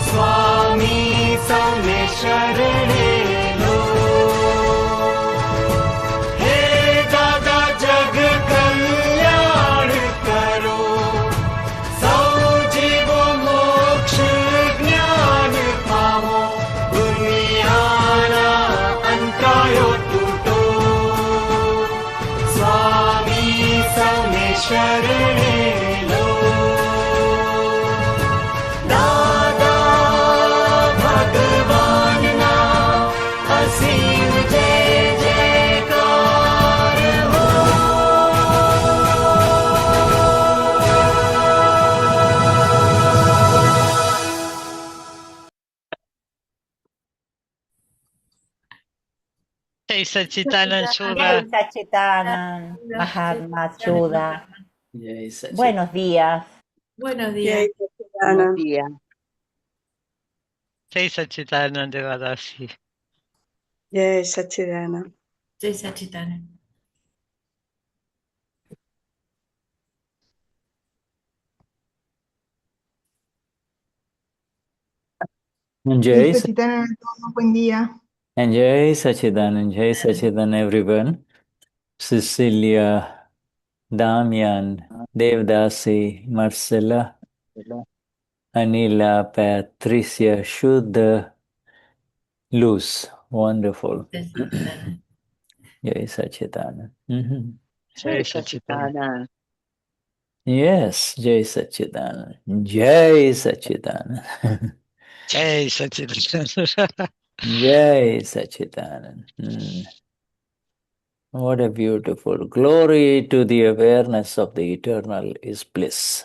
स्वामी सौने शरणे लो हे दादा जग कल्याण करो सौ जीवो मोक्ष ज्ञान पामो दुनियाना अंतरायो तूटो स्वामी सौने शरणे Jai Satchitanand Shuddha. Jai Satchitanand, Mahatma Shuddha. Buenos días. Buenos días. Buenos días. Jai Satchitanand Devadashi. Jai Satchitanand. Jai Satchitanand. Jai Satchitanand, buen día. And Jai Satchitanand everyone. Cecilia, Damian, Devdasi, Marcella, Anila, Patricia, Shuddha, Luz. Wonderful. Jai Satchitanand. Jai Satchitanand. Yes, Jai Satchitanand. Jai Satchitanand. Jai Satchitanand. Jai Satchitanand. What a beautiful glory to the awareness of the eternal is bliss.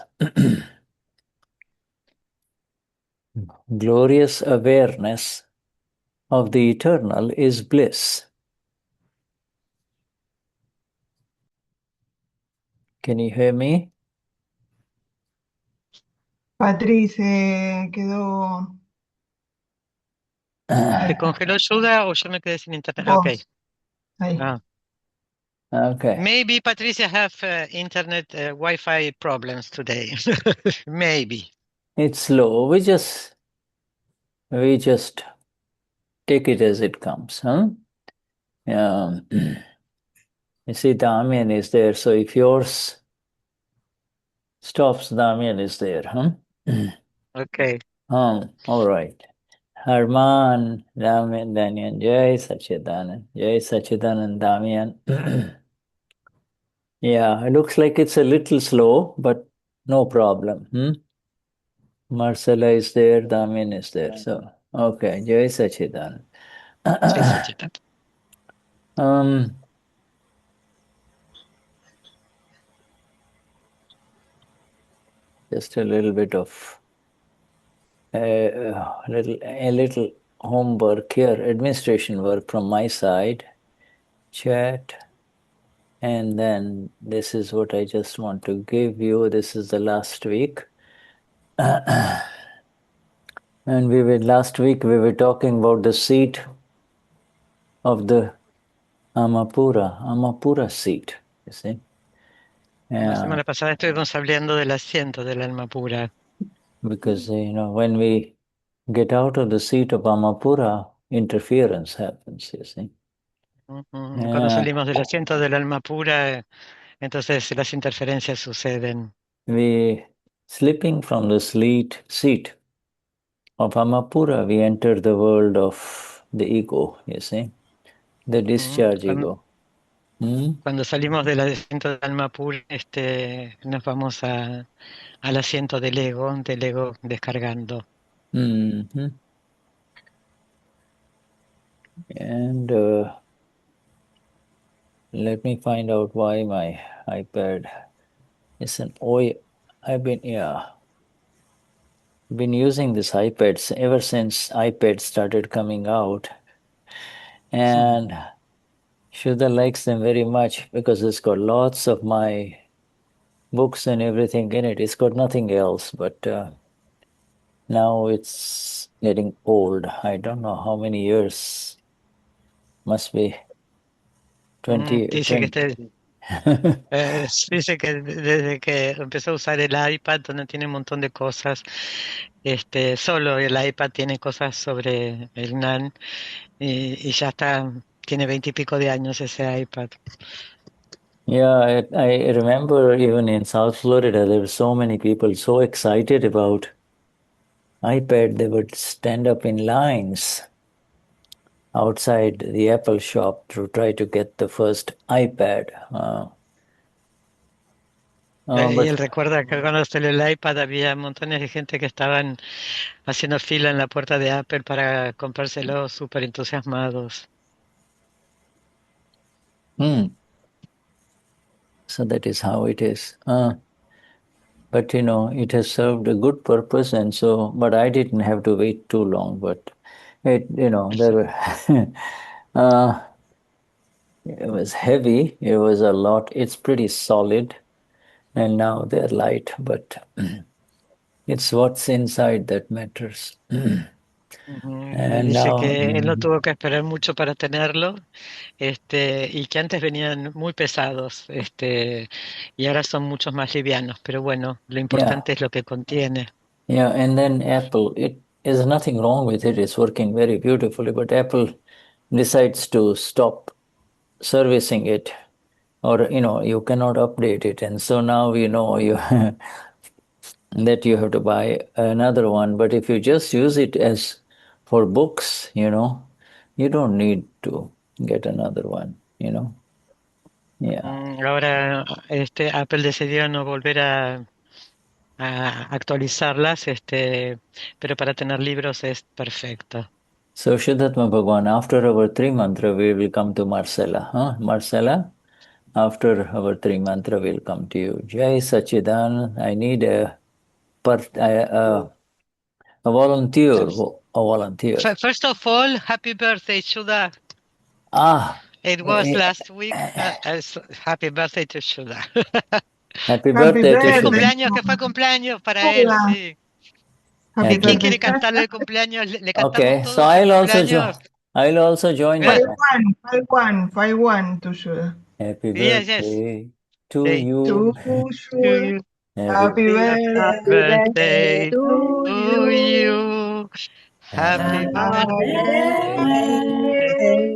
Glorious awareness of the eternal is bliss. Can you hear me? Patricia quedó. ¿Se congeló Shuddha o yo me quedé sin internet? Vos. Okay. Ahí. Okay. Maybe Patricia have internet Wi-Fi problems today. Maybe. It's slow. We just take it as it comes, huh? You see, Damian is there, so if yours stops, Damian is there, huh? Okay. All right. Harman, Damian, Jai Satchitanand, Damian. Yeah, it looks like it's a little slow, but no problem. Marcella is there, Damian is there. So, okay, Jai Satchitanand. Jai Satchitanand. Just a little bit of a little homework here, administration work from my side, chat, and then this is what I just want to give you. This is the last week. And last week we were talking about the seat of the Amapura seat, you see. La semana pasada estuvimos hablando del asiento del alma pura. Because, when we get out of the seat of Amapura, interference happens, you see. Cuando salimos del asiento del alma pura, entonces las interferencias suceden. We, slipping from the seat of Amapura, we enter the world of the ego, you see, the discharge ego. Cuando salimos del asiento del alma pura, nos vamos al asiento del ego descargando. And let me find out why my iPad isn't. I've been using this iPad ever since iPad started coming out, and Shuddha likes them very much because it's got lots of my books and everything in it. It's got nothing else, but now it's getting old. I don't know how many years. Must be 20. Dice que Dice que desde que empezó a usar el iPad, donde tiene un montón de cosas, solo el iPad tiene cosas sobre el GNAN y ya está, tiene 20 y pico de años ese iPad. Yeah, I remember even in South Florida, there were so many people so excited about iPad, they would stand up in lines outside the Apple shop to try to get the first iPad. Y él But recuerda que cuando salió el iPad había montones de gente que estaban haciendo fila en la puerta de Apple para comprárselo, súper entusiasmados. So that is how it is. But it has served a good purpose, and so, but I didn't have to wait too long. But there were, it was heavy. It was a lot. It's pretty solid, and now they're light. But it's what's inside that matters. And Dice now, que él no tuvo que esperar mucho para tenerlo, y que antes venían muy pesados, y ahora son muchos más livianos, pero bueno, lo importante es lo que contiene. yeah, and then Apple, it is nothing wrong with it. It's working very beautifully, but Apple decides to stop servicing it, or you cannot update it, and so now you that you have to buy another one. But if you just use it as for books, you don't need to get another one. Yeah. Ahora, Apple decidió no volver a actualizarlas, pero para tener libros es perfecto. So Shuddhatma Bhagwan, after our three mantra, we will come to Marcella. Marcella, after our three mantra, we'll come to you. Jai Sachidan, I need a volunteer. A volunteer. First of all, happy birthday, Shuddha. It was last week. Happy birthday to Shuddha. Happy birthday to Shuddha. Que fue cumpleaños para él, sí. ¿Quién quiere cantarle el cumpleaños? Le cantamos Okay, so todos el cumpleaños. I'll also join you. 5-1 to Shuddha. Happy birthday to you. To Shuddha. Happy birthday to to you. Happy birthday,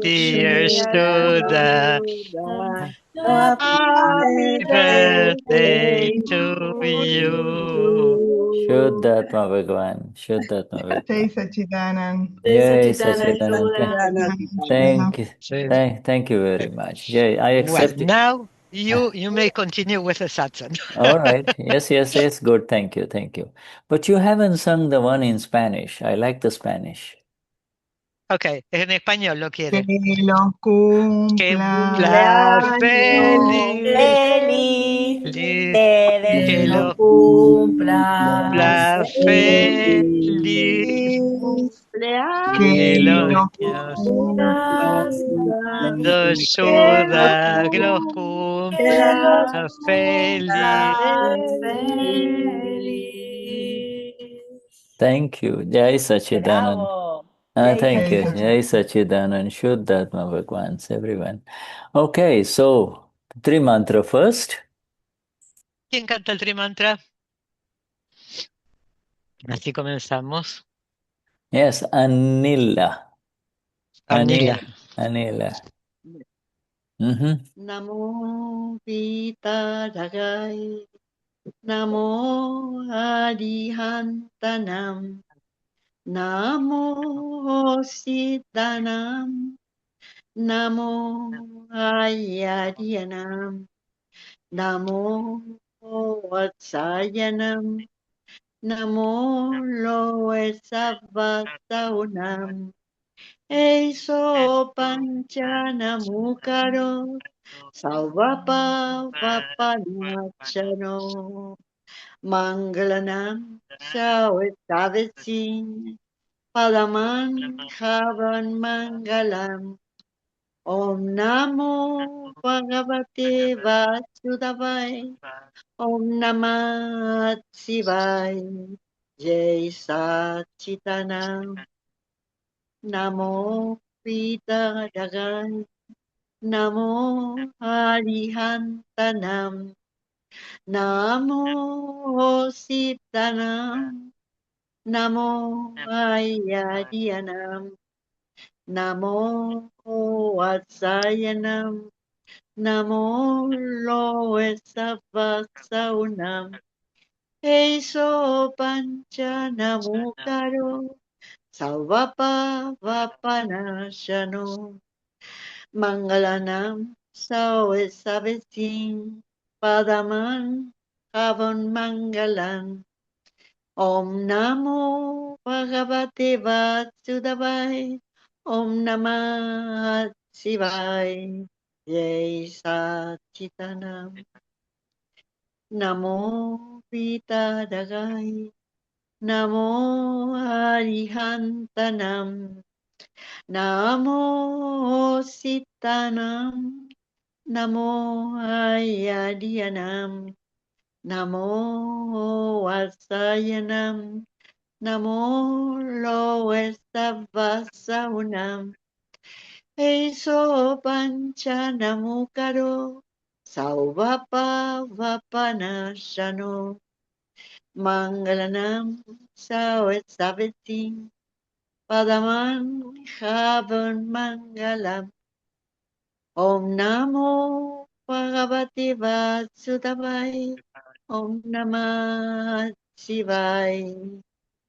dear Shuddha. Shuddha. Happy birthday to you. Shuddhatma Bhagwan. Shuddhatma Jai Bhagwan. Sachidanand. Jai Sachidanand. Thank you. Thank you very much. Jai, I accept it. Now you may continue with the satsang. All right. Yes. Good. Thank you. But you haven't sung the one in Spanish. I like the Spanish. Ok, en español lo quiere. Que los cumpla Feliz, te Que deseo lo cumpla feliz. Que que los los niños cumpla ayuda, que los cumpla feliz. Thank you. Jai Sachidanand. Bravo. Thank you. Sachidanand. Jai Sachidanand. Shuddhatma Bhagwans, everyone. Okay, so three mantra first. ¿Quién canta el trimantra? Así comenzamos. Yes, Anila. Anila. Namo Vita Ragai, Namo Arihantanam, Namo Siddhanam, Namo Ayaryanam, Namo Vatsayanam, Namo Loesabhataunam, Eiso Panchanamukaro, Sauvapa Vapanachano, Mangalanam Shawetavesi, Padaman Havan Mangalam, Om Namo Bhagavate Vasudevaya, Om Namah Shivaya, Jai Sachitanam, Namo Pita Dagai, Namo Arihantanam. Namo Sitanam. Namo Ayadianam. Namo Vatsayanam. Namo Loesavatsaunam. Eso pancha namukaro. Salvapa vapanashano. Mangalanam Savesavetin Padaman Havan Mangalan. Om Namo Bhagavate Vasudevaya. Om Namah Shivaya. Jai Satchitanam. Namo Vitadagai. Namo Arihantanam. Namo Sitanam. Namo Ayadianam. Namo Vasayanam. Namo Loesavasaunam. Eso panchanamukaro. Sauvapa vapanashano. Mangalanam Savesavetim. Padaman Havan Mangalam. Om Namo Bhagavate Vasudevaya. Om Namah Shivaya.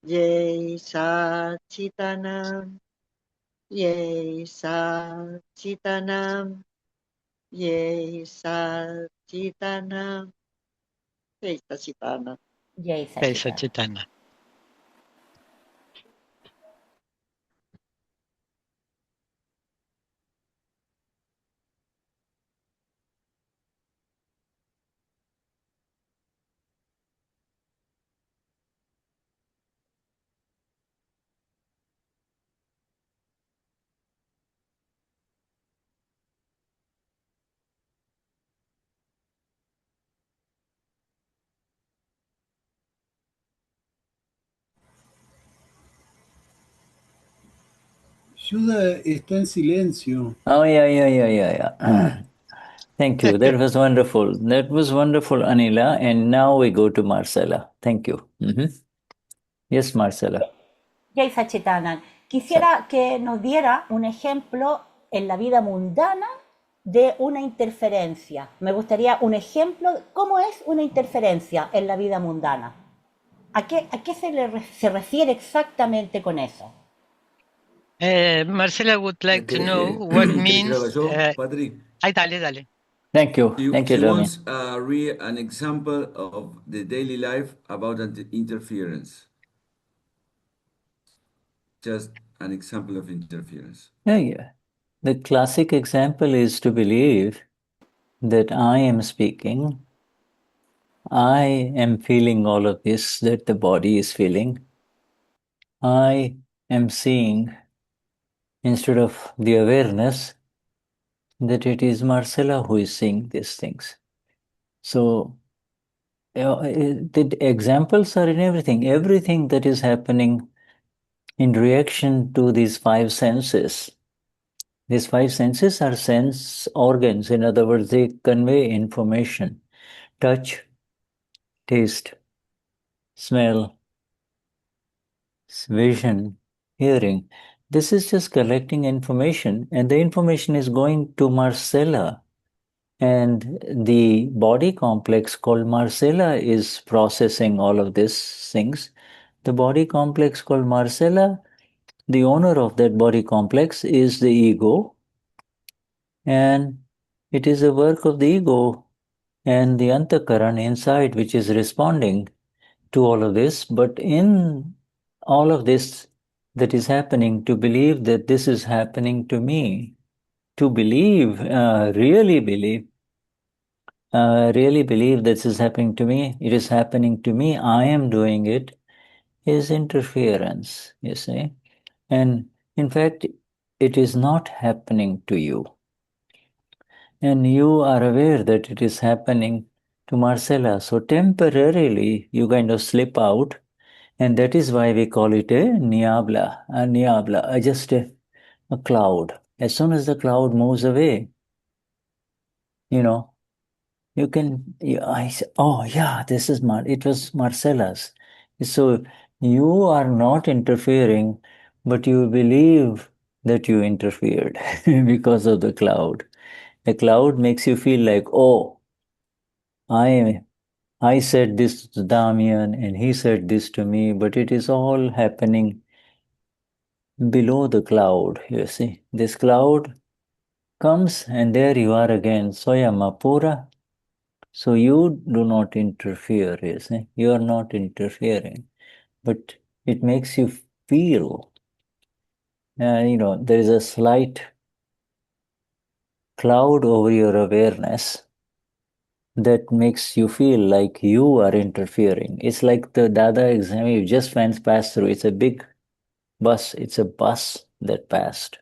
Jai Satchitanam. Jai Satchitanam. Jai Satchitanam. Jai Satchitanam. Jai Jai Sachitana. Satchitana. Shuddha está en silencio. Oh, yeah. Thank you. That was wonderful. That was wonderful, Anila. And now we go to Marcella. Thank you. Yes, Marcella. Jai Sachitana. Quisiera que nos diera un ejemplo en la vida mundana de una interferencia. Me gustaría un ejemplo de cómo es una interferencia en la vida mundana. ¿A qué se refiere exactamente con eso? Marcela would like to know what means. Patrick. Ay, dale. Thank you. Thank you, She Damian. wants read an example of the daily life about interference. Just an example of interference. Yeah. The classic example is to believe that I am speaking, I am feeling all of this that the body is feeling. I am seeing, instead of the awareness, that it is Marcella who is seeing these things. So, the examples are in everything. Everything that is happening in reaction to these five senses. These five senses are sense organs. In other words, they convey information. Touch, taste, smell, vision, hearing. This is just collecting information, and the information is going to Marcella. And the body complex called Marcella is processing all of these things. The body complex called Marcella, the owner of that body complex is the ego, and it is a work of the ego and the antakaran inside which is responding to all of this. But in all of this that is happening, to believe that this is happening to me, to believe, really believe this is happening to me, it is happening to me, I am doing it, is interference, you see. And in fact, it is not happening to you. And you are aware that it is happening to Marcella. So temporarily, you kind of slip out, and that is why we call it a niebla, just a cloud. As soon as the cloud moves away, you know, you can, I say, oh yeah, this is it was Marcella's. So you are not interfering, but you believe that you interfered because of the cloud. The cloud makes you feel like, oh, I said this to Damian and he said this to me, but it is all happening below the cloud, you see. This cloud comes and there you are again, Soyamapura. So you do not interfere, you see. You are not interfering, but it makes you feel, there is a slight cloud over your awareness that makes you feel like you are interfering. It's like the Dada exam you just went past through. It's a big bus. It's a bus that passed.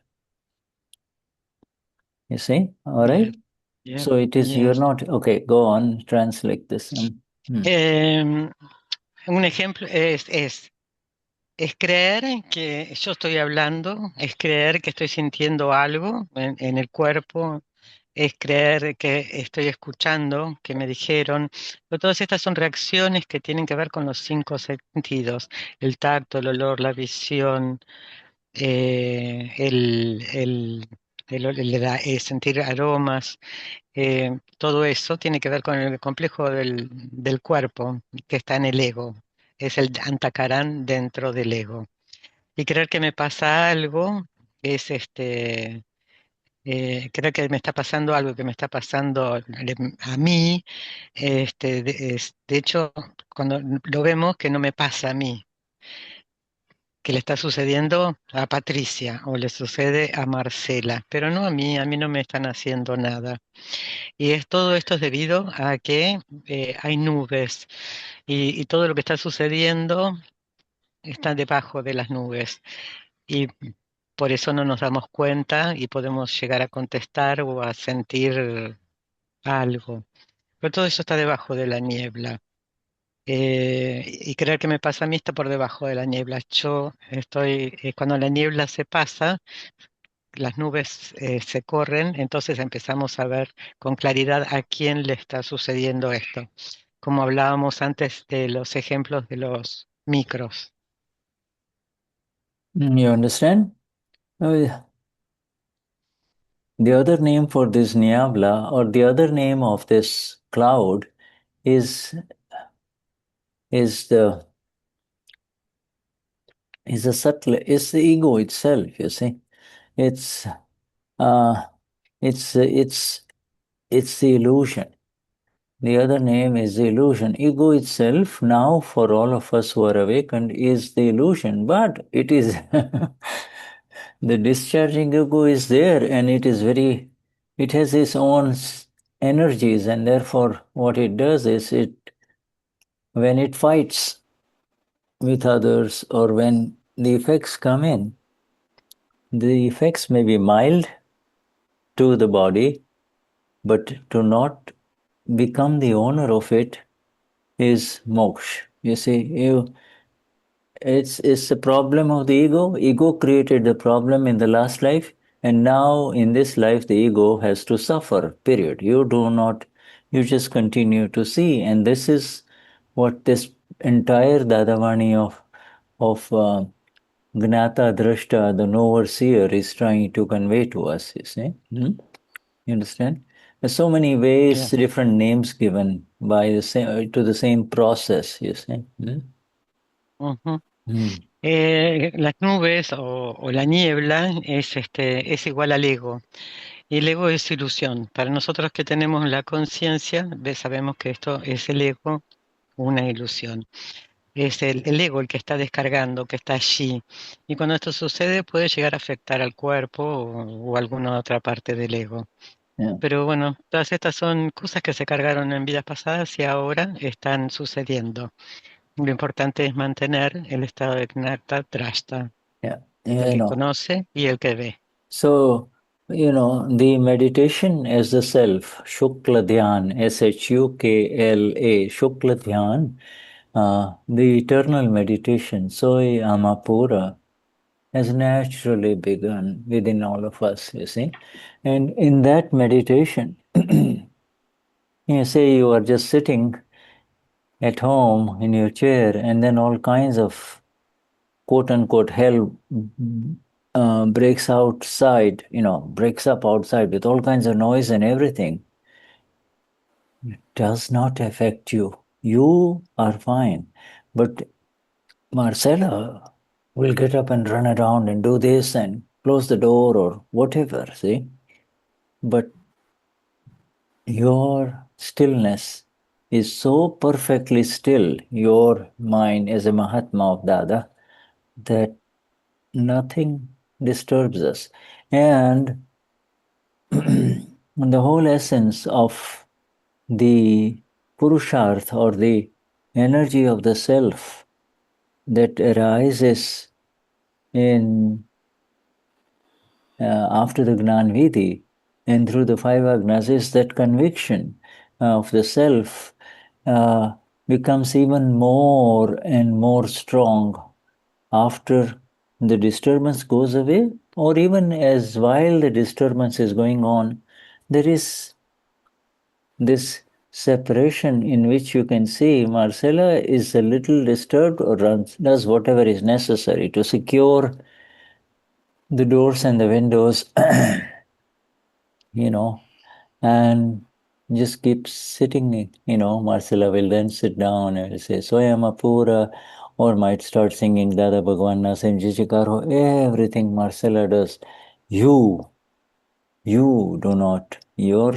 You see? All right? Yeah. So it is, you're not, okay, go on, translate this. Un ejemplo es creer que yo estoy hablando, es creer que estoy sintiendo algo en el cuerpo, es creer que estoy escuchando, que me dijeron, pero todas estas son reacciones que tienen que ver con los 5 sentidos, el tacto, el olor, la visión, sentir aromas, todo eso tiene que ver con el complejo del cuerpo que está en el ego, es el antakarán dentro del ego. Y creer que me pasa algo es creo que me está pasando algo que me está pasando a mí, de hecho, cuando lo vemos que no me pasa a mí, que le está sucediendo a Patricia o le sucede a Marcela, pero no a mí no me están haciendo nada. Y todo esto es debido a que hay nubes y todo lo que está sucediendo está debajo de las nubes. Y por eso no nos damos cuenta y podemos llegar a contestar o a sentir algo. Pero todo eso está debajo de la niebla. Y creer que me pasa a mí está por debajo de la niebla. Yo estoy, cuando la niebla se pasa, las nubes se corren, entonces empezamos a ver con claridad a quién le está sucediendo esto. Como hablábamos antes de los ejemplos de los micros. You understand? Oh, yeah. The other name for this Niabla, or the other name of this cloud, is the ego itself. You see, it's the illusion. The other name is the illusion. Ego itself, now for all of us who are awakened, is the illusion, but it is the discharging ego is there, and it has its own energies, and therefore what it does is when it fights with others or when the effects come in, the effects may be mild to the body, but to not become the owner of it is moksha. You see, it's the problem of the ego. Ego created the problem in the last life, and now in this life the ego has to suffer, period. You just continue to see, and this is what this entire Dadavani of Gnata Drashta, the Knower-Seer, is trying to convey to us, you see. You understand? There's so many ways, different names given by to the same process, you see. Las nubes o la niebla es igual al ego. Y el ego es ilusión. Para nosotros que tenemos la conciencia, sabemos que esto es el ego, una ilusión. Es el ego el que está descargando, que está allí. Y cuando esto sucede puede llegar a afectar al cuerpo o alguna otra parte del ego. Pero bueno, todas estas son cosas que se cargaron en vidas pasadas y ahora están sucediendo. Lo importante es mantener el estado de Gnata Drashta, el que conoce y el que ve. So, the meditation as the self, Shukladhyan, Shukla, Shukladhyan, the eternal meditation, Soy Amapura, has naturally begun within all of us, you see. And in that meditation, You say you are just sitting at home in your chair, and then all kinds of quote unquote hell breaks outside, breaks up outside with all kinds of noise and everything. It does not affect you. You are fine. But Marcella will get up and run around and do this and close the door or whatever, see? But your stillness is so perfectly still, your mind as a Mahatma of Dada, that nothing disturbs us. And the whole essence of the Purusharth or the energy of the self that arises in after the Gnan Vidhi and through the five agnas is that conviction of the self becomes even more and more strong after the disturbance goes away, or even as while the disturbance is going on, there is this separation in which you can see Marcella is a little disturbed or does whatever is necessary to secure the doors and the windows, and just keep sitting, Marcella will then sit down and say, Soyama Pura, or might start singing Dada Bhagwan Nasim Jijikaro, everything Marcella does. You do not, your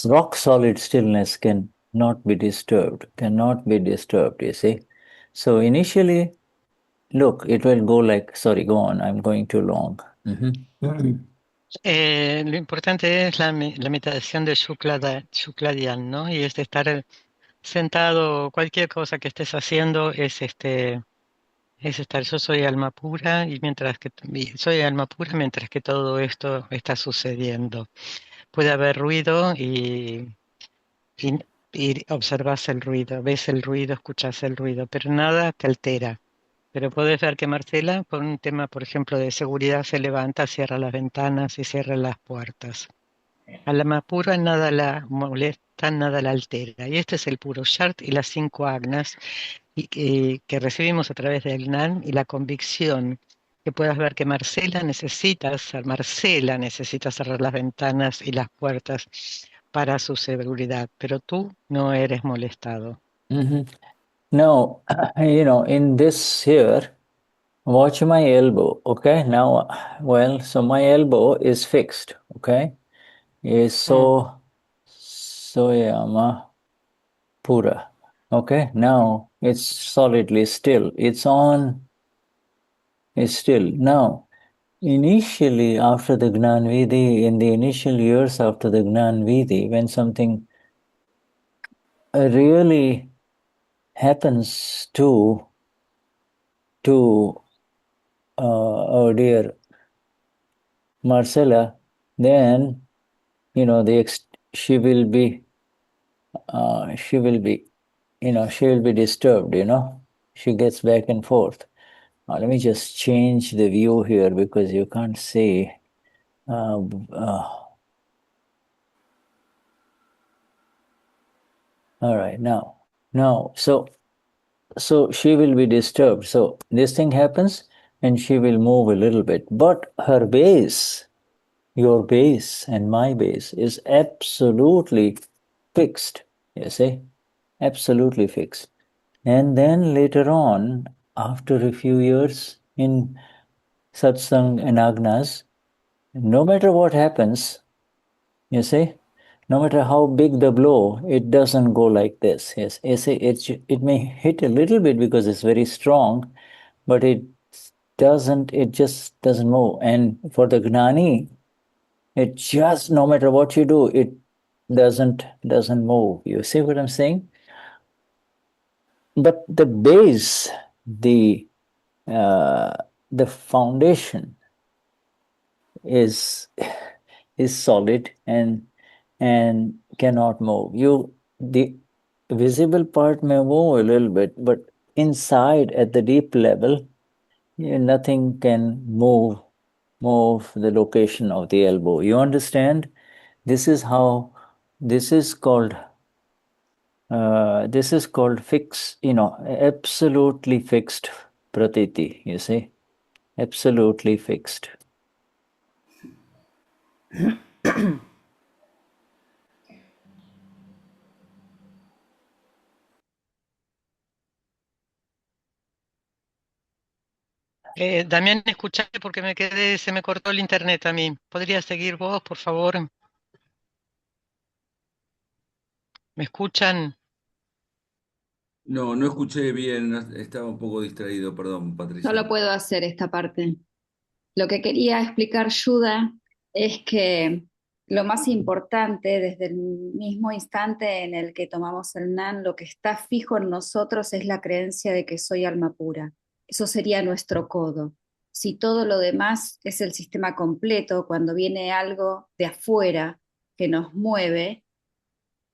rock solid stillness cannot be disturbed, you see. So initially, look, it will go like, sorry, go on, I'm going too long. Lo importante es la meditación de Shukladhyan, ¿no? Y es estar sentado, cualquier cosa que estés haciendo es estar, yo soy alma pura y soy alma pura mientras que todo esto está sucediendo. Puede haber ruido y observas el ruido, ves el ruido, escuchas el ruido, pero nada te altera. Pero puedes ver que Marcela, por un tema, por ejemplo, de seguridad, se levanta, cierra las ventanas y cierra las puertas. A la más pura nada la molesta, nada la altera. Y este es el puro Shart y las 5 agnas que recibimos a través del Gnan y la convicción que puedas ver que Marcela necesita cerrar las ventanas y las puertas para su seguridad, pero tú no eres molestado. Now, in this here, watch my elbow, okay? Now, so my elbow is fixed, okay? Soyama Pura. Okay, now it's solidly still. It's still. Now, initially after the Gnan Vidhi, in the initial years after the Gnan Vidhi, when something really happens to oh dear, Marcella, then she will be disturbed. She gets back and forth. Now, let me just change the view here because you can't see. All right, now, so she will be disturbed. So this thing happens and she will move a little bit, but her base, your base and my base is absolutely fixed, you see, absolutely fixed. And then later on, after a few years in satsang and agnas, no matter what happens, you see, no matter how big the blow, it doesn't go like this. Yes, it may hit a little bit because it's very strong, but it just doesn't move. And for the Gnani, it just, no matter what you do, it doesn't move. You see what I'm saying? But the base, the foundation is solid and cannot move. The visible part may move a little bit, but inside at the deep level, nothing can move the location of the elbow. You understand? This is how this is called fixed, absolutely fixed pratiti, you see, absolutely fixed. Damián, escuchaste porque se me cortó el internet a mí. ¿Podrías seguir vos, por favor? ¿Me escuchan? No, no escuché bien, estaba un poco distraído, perdón, Patricia. Solo puedo hacer esta parte. Lo que quería explicar, Shuddha, es que lo más importante desde el mismo instante en el que tomamos el Gnan, lo que está fijo en nosotros es la creencia de que soy alma pura. Eso sería nuestro codo. Si todo lo demás es el sistema completo, cuando viene algo de afuera que nos mueve,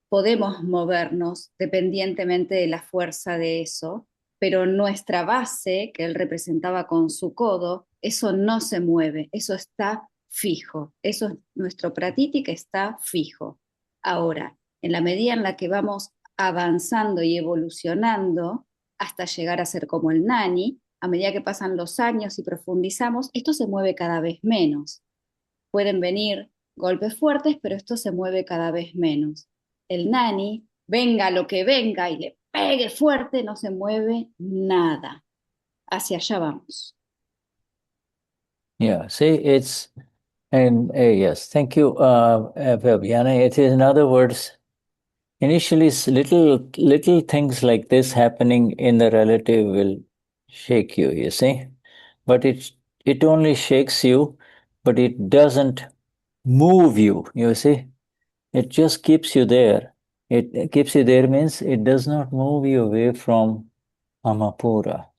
podemos movernos dependientemente de la fuerza de eso, pero nuestra base, que él representaba con su codo, eso no se mueve, eso está fijo, eso es nuestro pratiti que está fijo. Ahora, en la medida en la que vamos avanzando y evolucionando hasta llegar a ser como el Gnani, a medida que pasan los años y profundizamos, esto se mueve cada vez menos. Pueden venir golpes fuertes, pero esto se mueve cada vez menos. El Gnani, venga lo que venga y le pegue fuerte, no se mueve nada. Hacia allá vamos. Yeah, see, yes, thank you, Fabiana. It is, in other words, initially little things like this happening in the relative will shake you, you see, but it only shakes you, but it doesn't move you, you see. It just keeps you there. It keeps you there means it does not move you away from Amapura.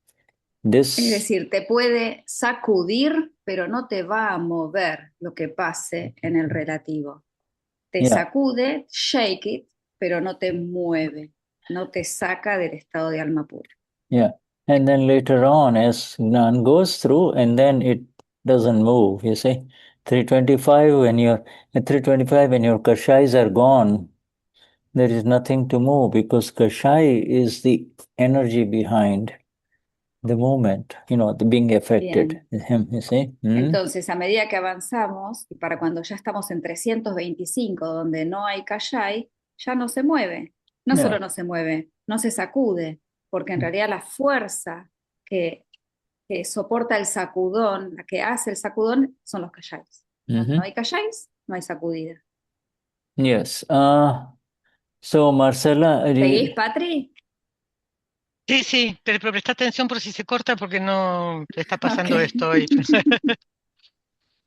Es decir, te puede sacudir, pero no te va a mover lo que pase en el relativo. Te sacude, shake it, pero no te mueve, no te saca del estado de alma pura. Yeah, and then later on, as Gnan goes through, and then it doesn't move. You see, 325 when your 325 when your kashais are gone, there is nothing to move because kashai is the energy behind the movement, the being affected. You see? Entonces, a medida que avanzamos, y para cuando ya estamos en 325, donde no hay kashai, ya no se mueve. No solo no se mueve, no se sacude, porque en realidad la fuerza que soporta el sacudón, la que hace el sacudón, son los kashais. No hay kashais, no hay sacudida. Yes. So, Marcela... ¿Seguís, Patri? Sí, pero presta atención por si se corta porque no está pasando esto hoy.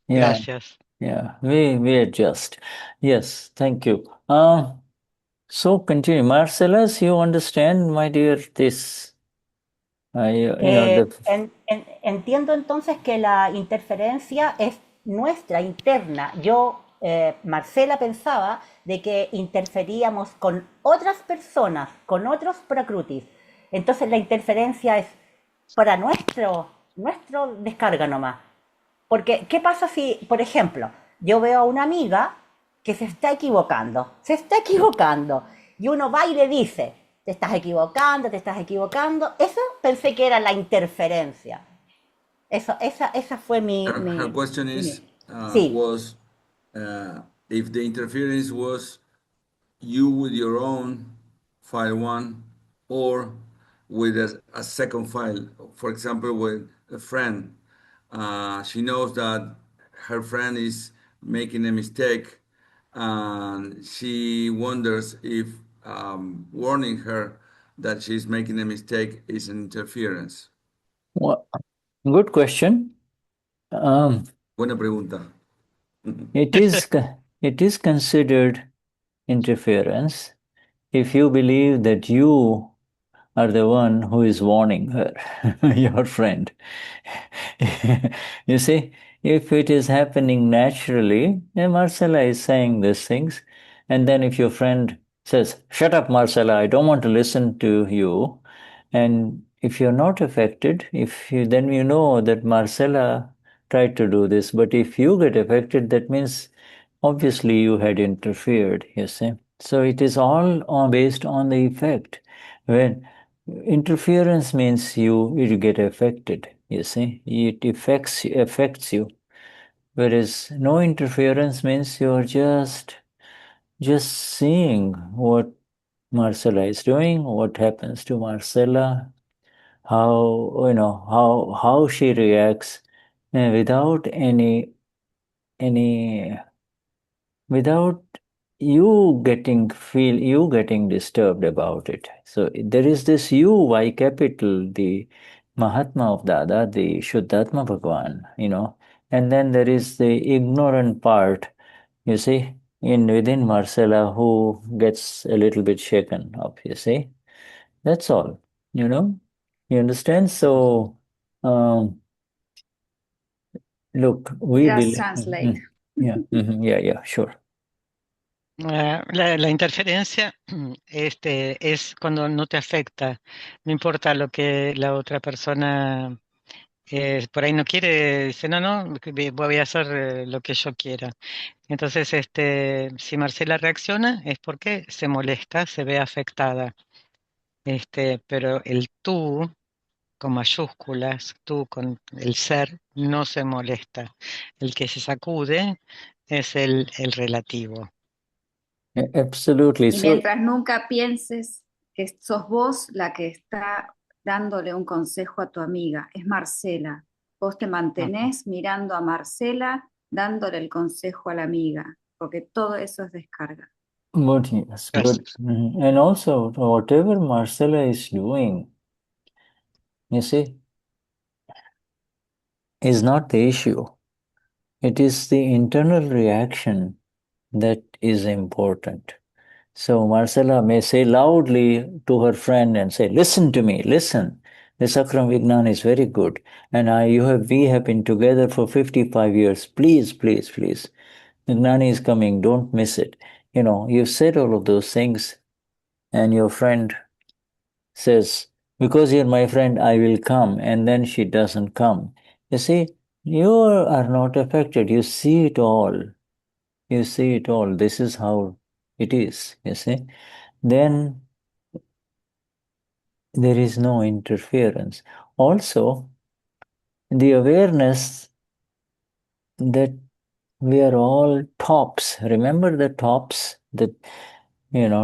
Gracias. Yeah, we adjust. Yes, thank you. So continue. Marcela, you understand, my dear, this? Entiendo entonces que la interferencia es nuestra, interna. Yo, Marcela, pensaba de que interferíamos con otras personas, con otros prakrutis. Entonces la interferencia es para nuestro descarga nomás. Porque, ¿qué pasa si, por ejemplo, yo veo a una amiga que se está equivocando, y uno va y le dice, te estás equivocando, eso pensé que era la interferencia. Esa fue mi... Her question is, was if the interference was you with your own file 1 or with a second file, for example, with a friend. She knows that her friend is making a mistake and she wonders if warning her that she's making a mistake is an interference. Well, good question. Buena pregunta. It is considered interference if you believe that you are the one who is warning her, your friend. You see, if it is happening naturally, then Marcella is saying these things, and then if your friend says, "Shut up, Marcella, I don't want to listen to you," and if you're not affected, then you know that Marcella tried to do this, but if you get affected, that means obviously you had interfered, you see. So it is all based on the effect. When interference means you get affected, you see, it affects you. Whereas no interference means you're just seeing what Marcella is doing, what happens to Marcella, how she reacts, without any without you getting disturbed about it. So there is this you, Y capital, the Mahatma of Dada, the Shuddhatma Bhagwan, and then there is the ignorant part, you see, within Marcella, who gets a little bit shaken up, you see. That's all, you know. You understand? So, look, we Just believe. translate. Yeah, sure. La interferencia es cuando no te afecta, no importa lo que la otra persona por ahí no quiere, dice, no, voy a hacer lo que yo quiera. Entonces, si Marcela reacciona es porque se molesta, se ve afectada. Pero el tú, con mayúsculas, tú con el ser, no se molesta. El que se sacude es el relativo. Absolutely. Y mientras nunca pienses que sos vos la que está dándole un consejo a tu amiga, es Marcela. Vos te mantenés mirando a Marcela dándole el consejo a la amiga, porque todo eso es descarga. But yes, and also whatever Marcella is doing, you see, is not the issue. It is the internal reaction that is important. So Marcella may say loudly to her friend and say, "Listen to me, listen. This Akram Vignan is very good. And we have been together for 55 years. Please, please, please. The Gnani is coming, don't miss it." You've said all of those things, and your friend says, "Because you're my friend, I will come," and then she doesn't come. You see, you are not affected. You see it all. You see it all. This is how it is, you see. Then there is no interference. Also, the awareness that we are all tops. Remember the tops?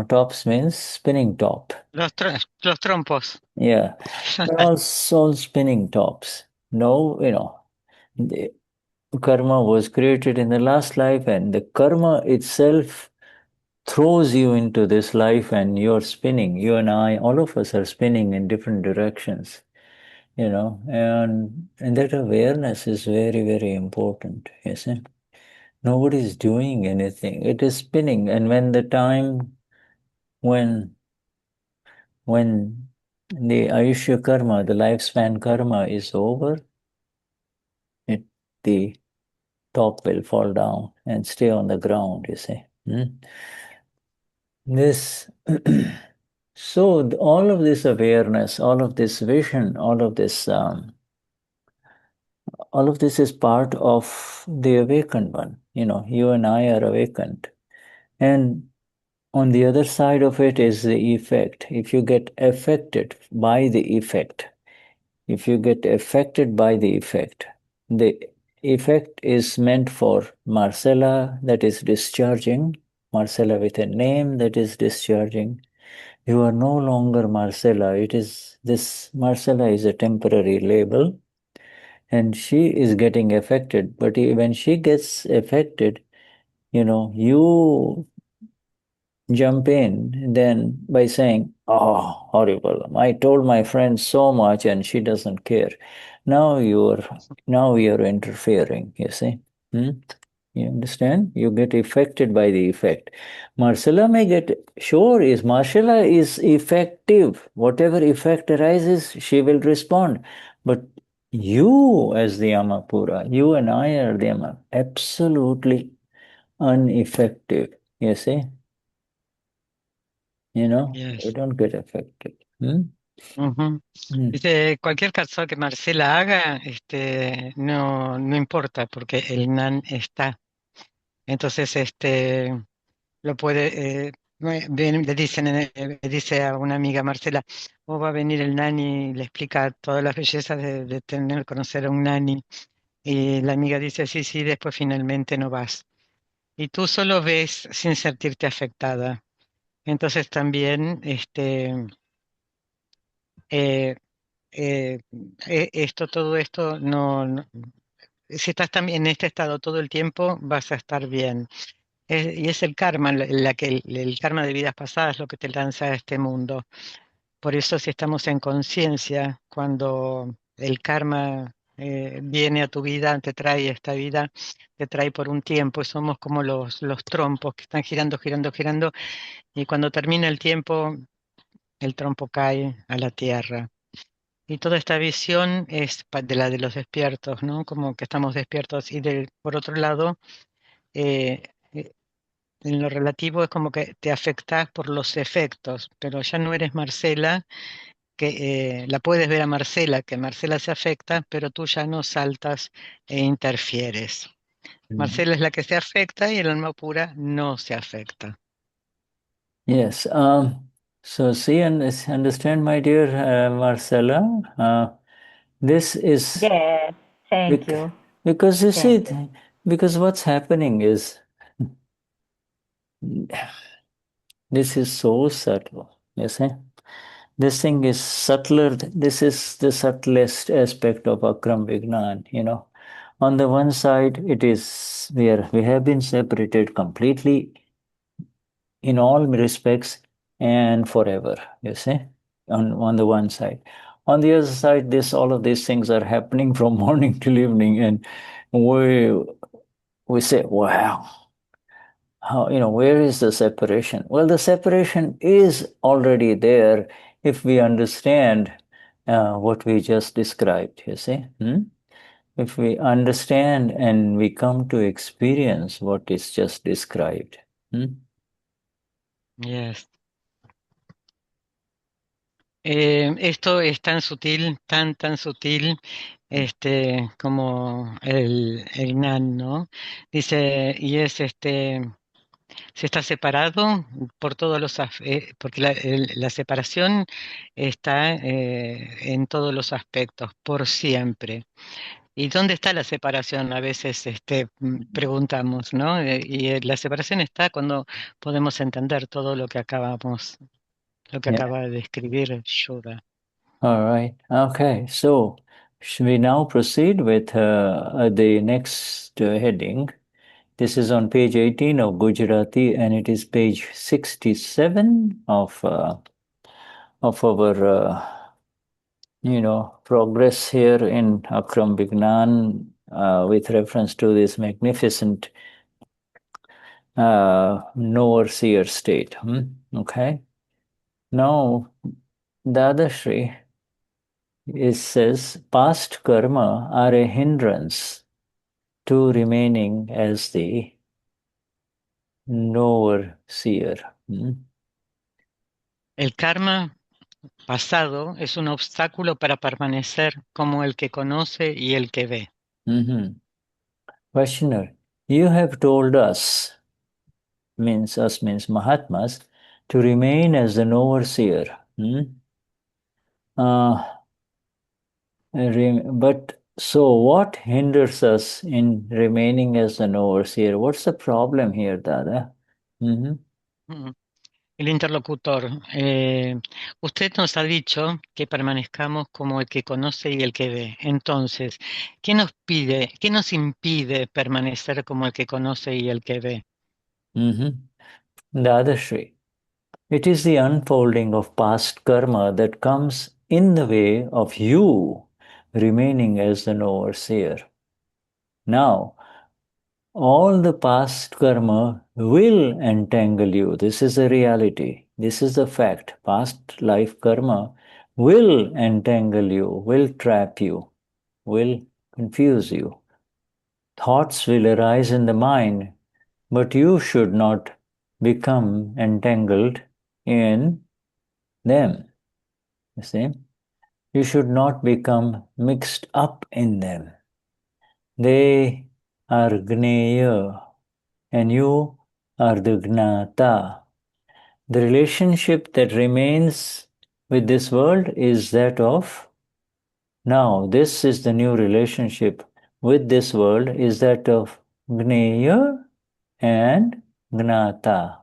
Tops means spinning top. Los trompos. Yeah, we're all spinning tops. No, the karma was created in the last life, and the karma itself throws you into this life, and you're spinning. You and I, all of us are spinning in different directions, and that awareness is very, very important, you see. Nobody's doing anything. It is spinning, and when the time when the Ayushya karma, the lifespan karma is over, the top will fall down and stay on the ground, you see. This, so all of this awareness, all of this vision, all of this is part of the awakened one. You and I are awakened. And on the other side of it is the effect. If you get affected by the effect, the effect is meant for Marcella, that is discharging, Marcella with a name that is discharging. You are no longer Marcella. This Marcella is a temporary label, and she is getting affected. But when she gets affected, you jump in then by saying, "Oh, horrible. I told my friend so much and she doesn't care." Now you're interfering, you see. You understand? You get affected by the effect. Marcella is effective. Whatever effect arises, she will respond. But you as the Amapura, you and I are the absolutely ineffective, you see. We don't get affected. Dice, cualquier caso que Marcela haga, no importa, porque el nan está. Entonces, lo puede, le dicen, le dice a una amiga, Marcela, o va a venir el nani y le explica todas las bellezas de tener, conocer a un nani. Y la amiga dice, sí, sí, después finalmente no vas. Y tú solo ves sin sentirte afectada. Entonces también eh, eh, todo esto si estás también en este estado todo el tiempo, vas a estar bien. Y es el karma, el karma de vidas pasadas lo que te lanza a este mundo. Por eso si estamos en conciencia, cuando el karma viene a tu vida, te trae esta vida, te trae por un tiempo, y somos como los trompos que están girando, girando, girando, y cuando termina el tiempo, el trompo cae a la tierra. Y toda esta visión es de la de los despiertos, ¿no? Como que estamos despiertos. Y por otro lado, eh, eh, en lo relativo es como que te afectas por los efectos, pero ya no eres Marcela, que la puedes ver a Marcela, que Marcela se afecta, pero tú ya no saltas e interfieres. Marcela es la que se afecta y el alma pura no se afecta. Yes. So see and understand, my dear Marcella. This is Yes, thank you. because you see, Thank you. because what's happening is this is so subtle. You see, this thing is subtler. This is the subtlest aspect of Akram Vignan. You know, on the one side, it is we have been separated completely in all respects and forever, you see, on the one side. On the other side, all of these things are happening from morning till evening, and we say, wow, how, where is the separation? Well, the separation is already there if we understand what we just described, you see. If we understand and we come to experience what is just described. Yes. Esto es tan sutil, tan sutil, como el Gnan, ¿no? Dice, y es se está separado por todos porque la separación está en todos los aspectos, por siempre. ¿Y dónde está la separación? A veces preguntamos, ¿no? La separación está cuando podemos entender todo lo que Yeah. acaba de describir Shuddha. All right. Okay. So, should we now proceed with the next heading? This is on page 18 of Gujarati, and it is page 67 of our, progress here in Akram Vignan with reference to this magnificent Knower-Seer state. Okay. Now, Dadashri. It says past karma are a hindrance to remaining as the Knower-Seer. El karma pasado es un obstáculo para permanecer como el que conoce y el que ve. Questioner, you have told us means Mahatmas, to remain as the Knower-Seer. But so what hinders us in remaining as the Knower-Seer? What's the problem here, Dada? Mm. El interlocutor, usted nos ha dicho que permanezcamos como el que conoce y el que ve. Entonces, ¿qué nos impide permanecer como el que conoce y el que ve? Dadashri, it is the unfolding of past karma that comes in the way of you remaining as the Knower-Seer. Now, all the past karma will entangle you. This is a reality. This is the fact. Past life karma will entangle you, will trap you, will confuse you. Thoughts will arise in the mind, but you should not become entangled in them. You see? You should not become mixed up in them. They are gneya, and you are the gnata. The relationship that remains with this world is that of, now this is the new relationship with this world, is that of gneya and gnata.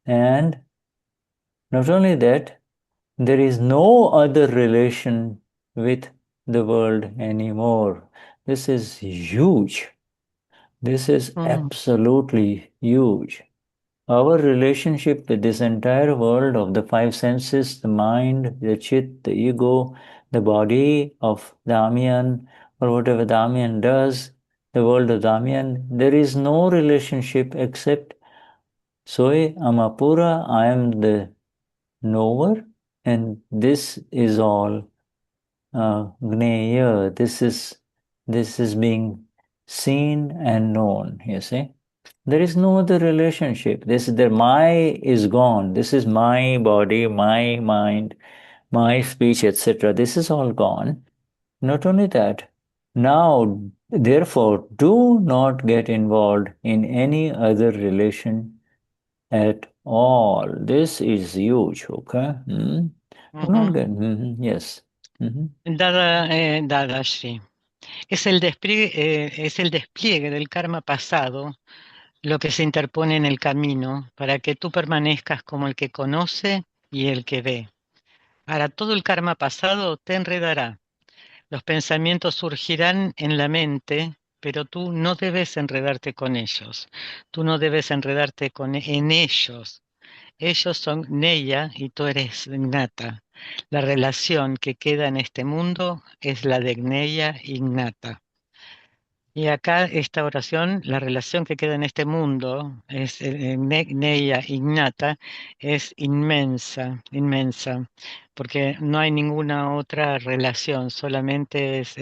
And not only that, there is no other relation with the world anymore. This is huge. This is absolutely huge. Our relationship with this entire world of the five senses, the mind, the chit, the ego, the body of Damian, or whatever Damian does, the world of Damian, there is no relationship except Soy Amapura, I am the knower, and this is all gneya. This is being seen and known, you see. There is no other relationship. The my is gone. This is my body, my mind, my speech, etc. This is all gone. Not only that, now, therefore, do not get involved in any other relation at all. This is huge, okay? Do not get, yes. Dadashri. Es el despliegue del karma pasado lo que se interpone en el camino para que tú permanezcas como el que conoce y el que ve. Ahora, todo el karma pasado te enredará. Los pensamientos surgirán en la mente, pero tú no debes enredarte con ellos. Tú no debes enredarte en ellos. Ellos son gneya y tú eres gnata. La relación que queda en este mundo es la de gneya y gnata. Y acá esta oración, la relación que queda en este mundo, es gneya y gnata, es inmensa, inmensa, porque no hay ninguna otra relación, solamente es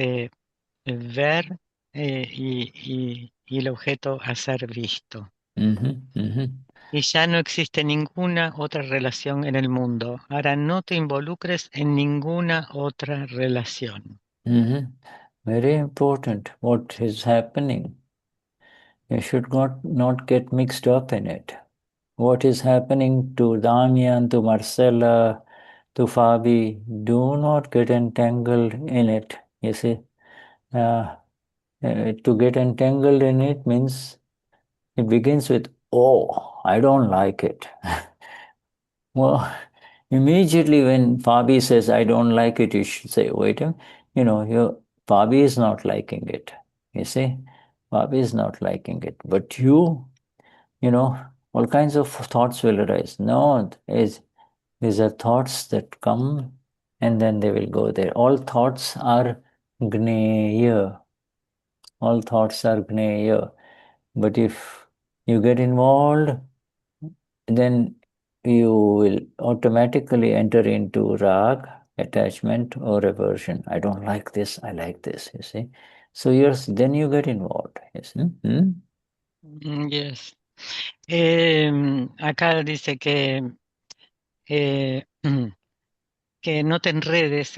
ver y el objeto a ser visto. Y ya no existe ninguna otra relación en el mundo. Ahora no te involucres en ninguna otra relación. Very important what is happening. You should not get mixed up in it. What is happening to Damian, to Marcella, to Fabi, do not get entangled in it. You see, to get entangled in it means it begins with, oh, I don't like it. Well, immediately when Fabi says, I don't like it, you should say, wait a minute, Fabi is not liking it. You see, Fabi is not liking it. But all kinds of thoughts will arise. No, these are thoughts that come and then they will go there. All thoughts are gneya. All thoughts are gneya. But if you get involved, then you will automatically enter into rag, attachment, or aversion. I don't like this, I like this, you see. So then you get involved. Yes. Yes. Acá dice que que no te enredes,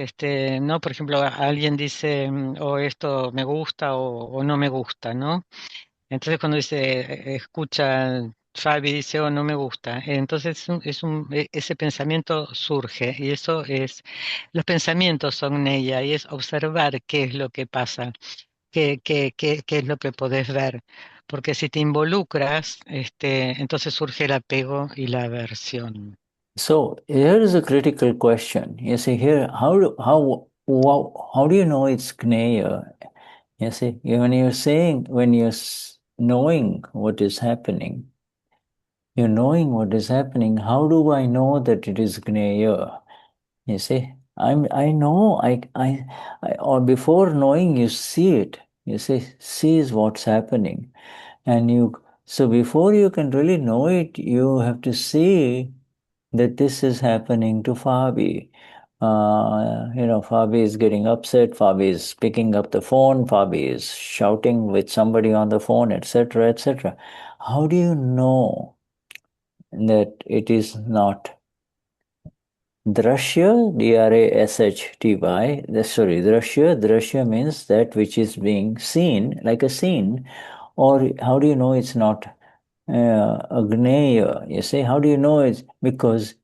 ¿no? Por ejemplo, alguien dice, o esto me gusta o no me gusta, ¿no? Entonces cuando dice, escucha, Fabi dice, oh, no me gusta, entonces ese pensamiento surge y eso es, los pensamientos son ella y es observar qué es lo que pasa, qué es lo que podés ver, porque si te involucras, entonces surge el apego y la aversión. So here is a critical question. You see here, how do you know it's gneya? You see, when you're knowing what is happening, how do I know that it is gneya? You see, I know, or before knowing, you see it. You see, sees what's happening. So before you can really know it, you have to see that this is happening to Fabi. Fabi is getting upset, Fabi is picking up the phone, Fabi is shouting with somebody on the phone, etc., etc. How do you know that it is not drashya, D-R-A-S-H-T-Y, drashya means that which is being seen, like a scene, or how do you know it's not a gneya. You see, how do you know it? Because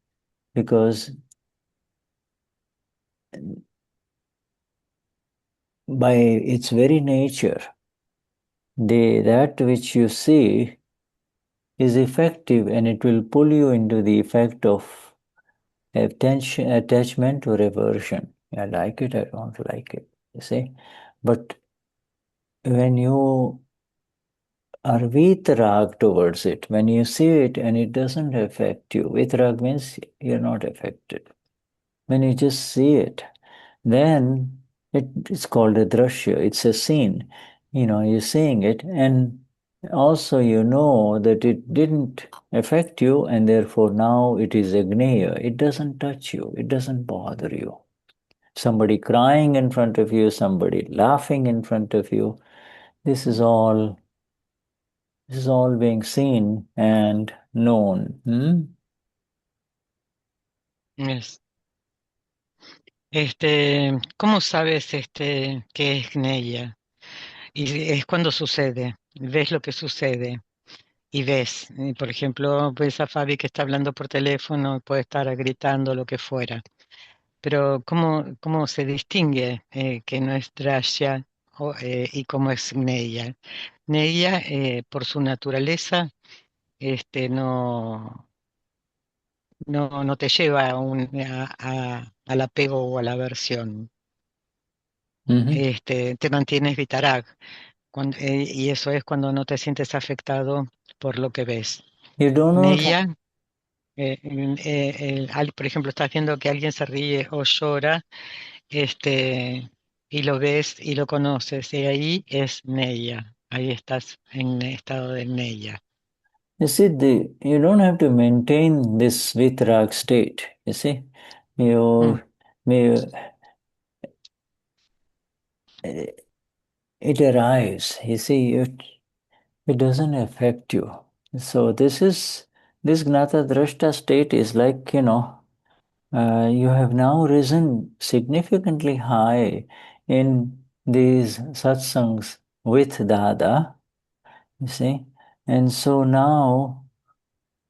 by its very nature, that which you see is effective, and it will pull you into the effect of attachment or aversion. I like it, I don't like it, you see. But when you are vitrag towards it, when you see it and it doesn't affect you, vitrag means you're not affected. When you just see it, then it's called a drashya, it's a scene. You're seeing it, and also you know that it didn't affect you, and therefore now it is a gneya. It doesn't touch you, it doesn't bother you. Somebody crying in front of you, somebody laughing in front of you, this is all being seen and known. Yes. ¿Cómo sabes qué es gneya? Y es cuando sucede, ves lo que sucede y ves, por ejemplo, ves a Fabi que está hablando por teléfono, puede estar gritando, lo que fuera. Pero ¿cómo se distingue que no es drashya y cómo es gneya? Gneya, por su naturaleza, no te lleva al apego o a la aversión. Te mantienes vitarag, y eso es cuando no te sientes afectado por lo que ves. You do not Gneya, por ejemplo, estás viendo que alguien se ríe o llora, y lo ves y lo conoces, y ahí es gneya, ahí estás en estado de gneya. You see, you don't have to maintain this vitrag state. You see, you it arrives. You see, it doesn't affect you. So this Gnata Drashta state is like, you have now risen significantly high in these satsangs with Dada. You see, and so now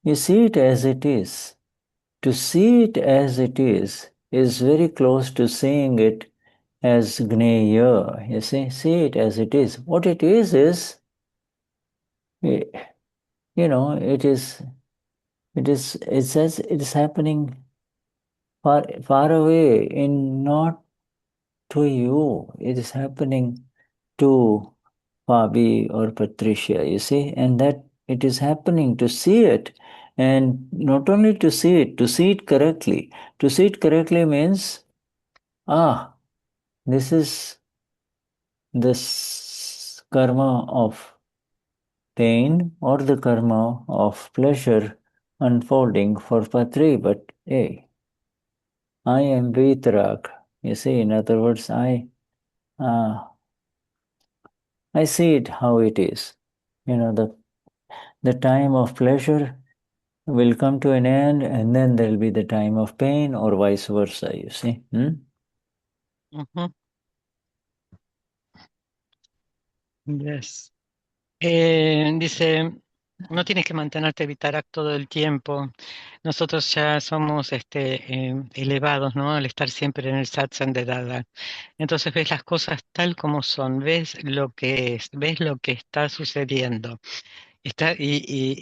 you see it as it is. To see it as it is very close to seeing it as gneya. You see it as it is. What it is, it is happening far away, in not to you. It is happening to Fabi or Patricia, you see, and that it is happening to see it, and not only to see it correctly. To see it correctly means, this is this karma of pain or the karma of pleasure unfolding for Patri, but hey, I am Vitrag. You see, in other words, I see it how it is. The time of pleasure will come to an end, and then there will be the time of pain, or vice versa, you see. Yes. Dice, no tienes que mantenerte vitarak todo el tiempo. Nosotros ya somos elevados, ¿no? Al estar siempre en el satsang de Dada. Entonces ves las cosas tal como son, ves lo que es, ves lo que está sucediendo. Y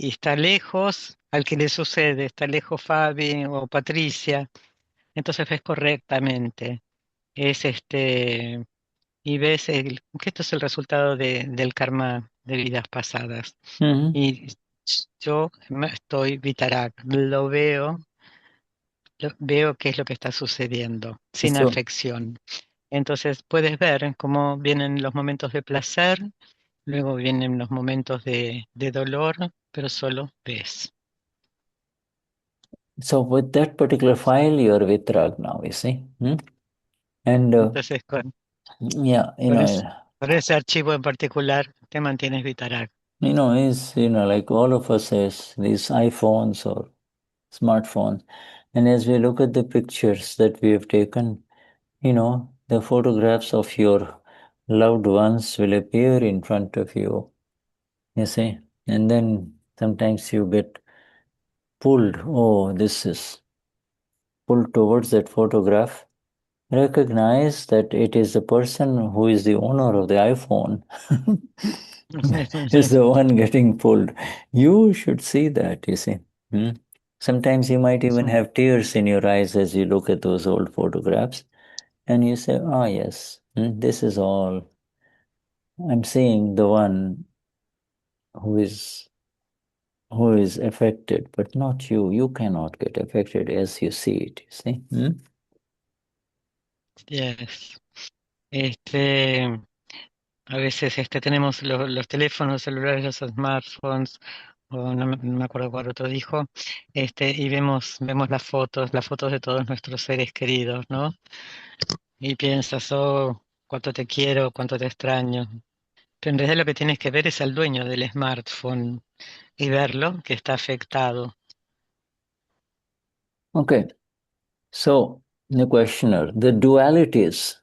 está lejos al que le sucede, está lejos Fabi o Patricia. Entonces ves correctamente. Es y ves que esto es el resultado del karma de vidas pasadas. Y yo estoy vitarak, veo qué es lo que está sucediendo, sin afección. Entonces puedes ver cómo vienen los momentos de placer, luego vienen los momentos de dolor, pero solo ves. So with that particular file, you are vitrag now, you see. And Entonces yeah, por ese archivo en particular te mantienes vitarak. Is like all of us has these iPhones or smartphones, and as we look at the pictures that we have taken, the photographs of your loved ones will appear in front of you, you see, and then Sometimes you get pulled, oh, this is pulled towards that photograph. Recognize that it is the person who is the owner of the iPhone is the one getting pulled. You should see that, you see. Sometimes you might even have tears in your eyes as you look at those old photographs, and you say, oh yes, this is all. I'm seeing the one who is affected, but not you. You cannot get affected as you see it, you see. Yes. A veces tenemos los teléfonos celulares, los smartphones, o no me acuerdo cuál otro dijo, y vemos las fotos de todos nuestros seres queridos, ¿no? Y piensas, oh, cuánto te quiero, cuánto te extraño. Pero en realidad lo que tienes que ver es al dueño del smartphone y verlo que está afectado. Okay. So, the questioner, the dualities,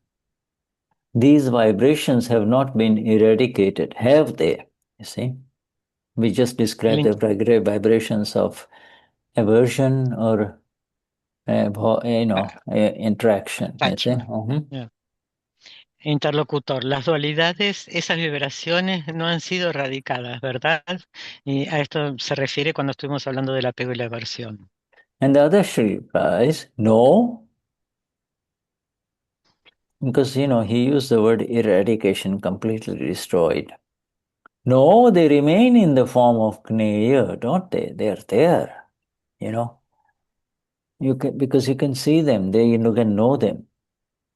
these vibrations have not been eradicated, have they? You see? We just described the vibrations of aversion or, interaction. You see? Yeah. Interlocutor, las dualidades, esas vibraciones no han sido erradicadas, ¿verdad? Y a esto se refiere cuando estuvimos hablando del apego y la aversión. And the other Shri replies, no, because, he used the word eradication, completely destroyed. No, they remain in the form of gneya, don't they? They're there, because you can see them, you can know them.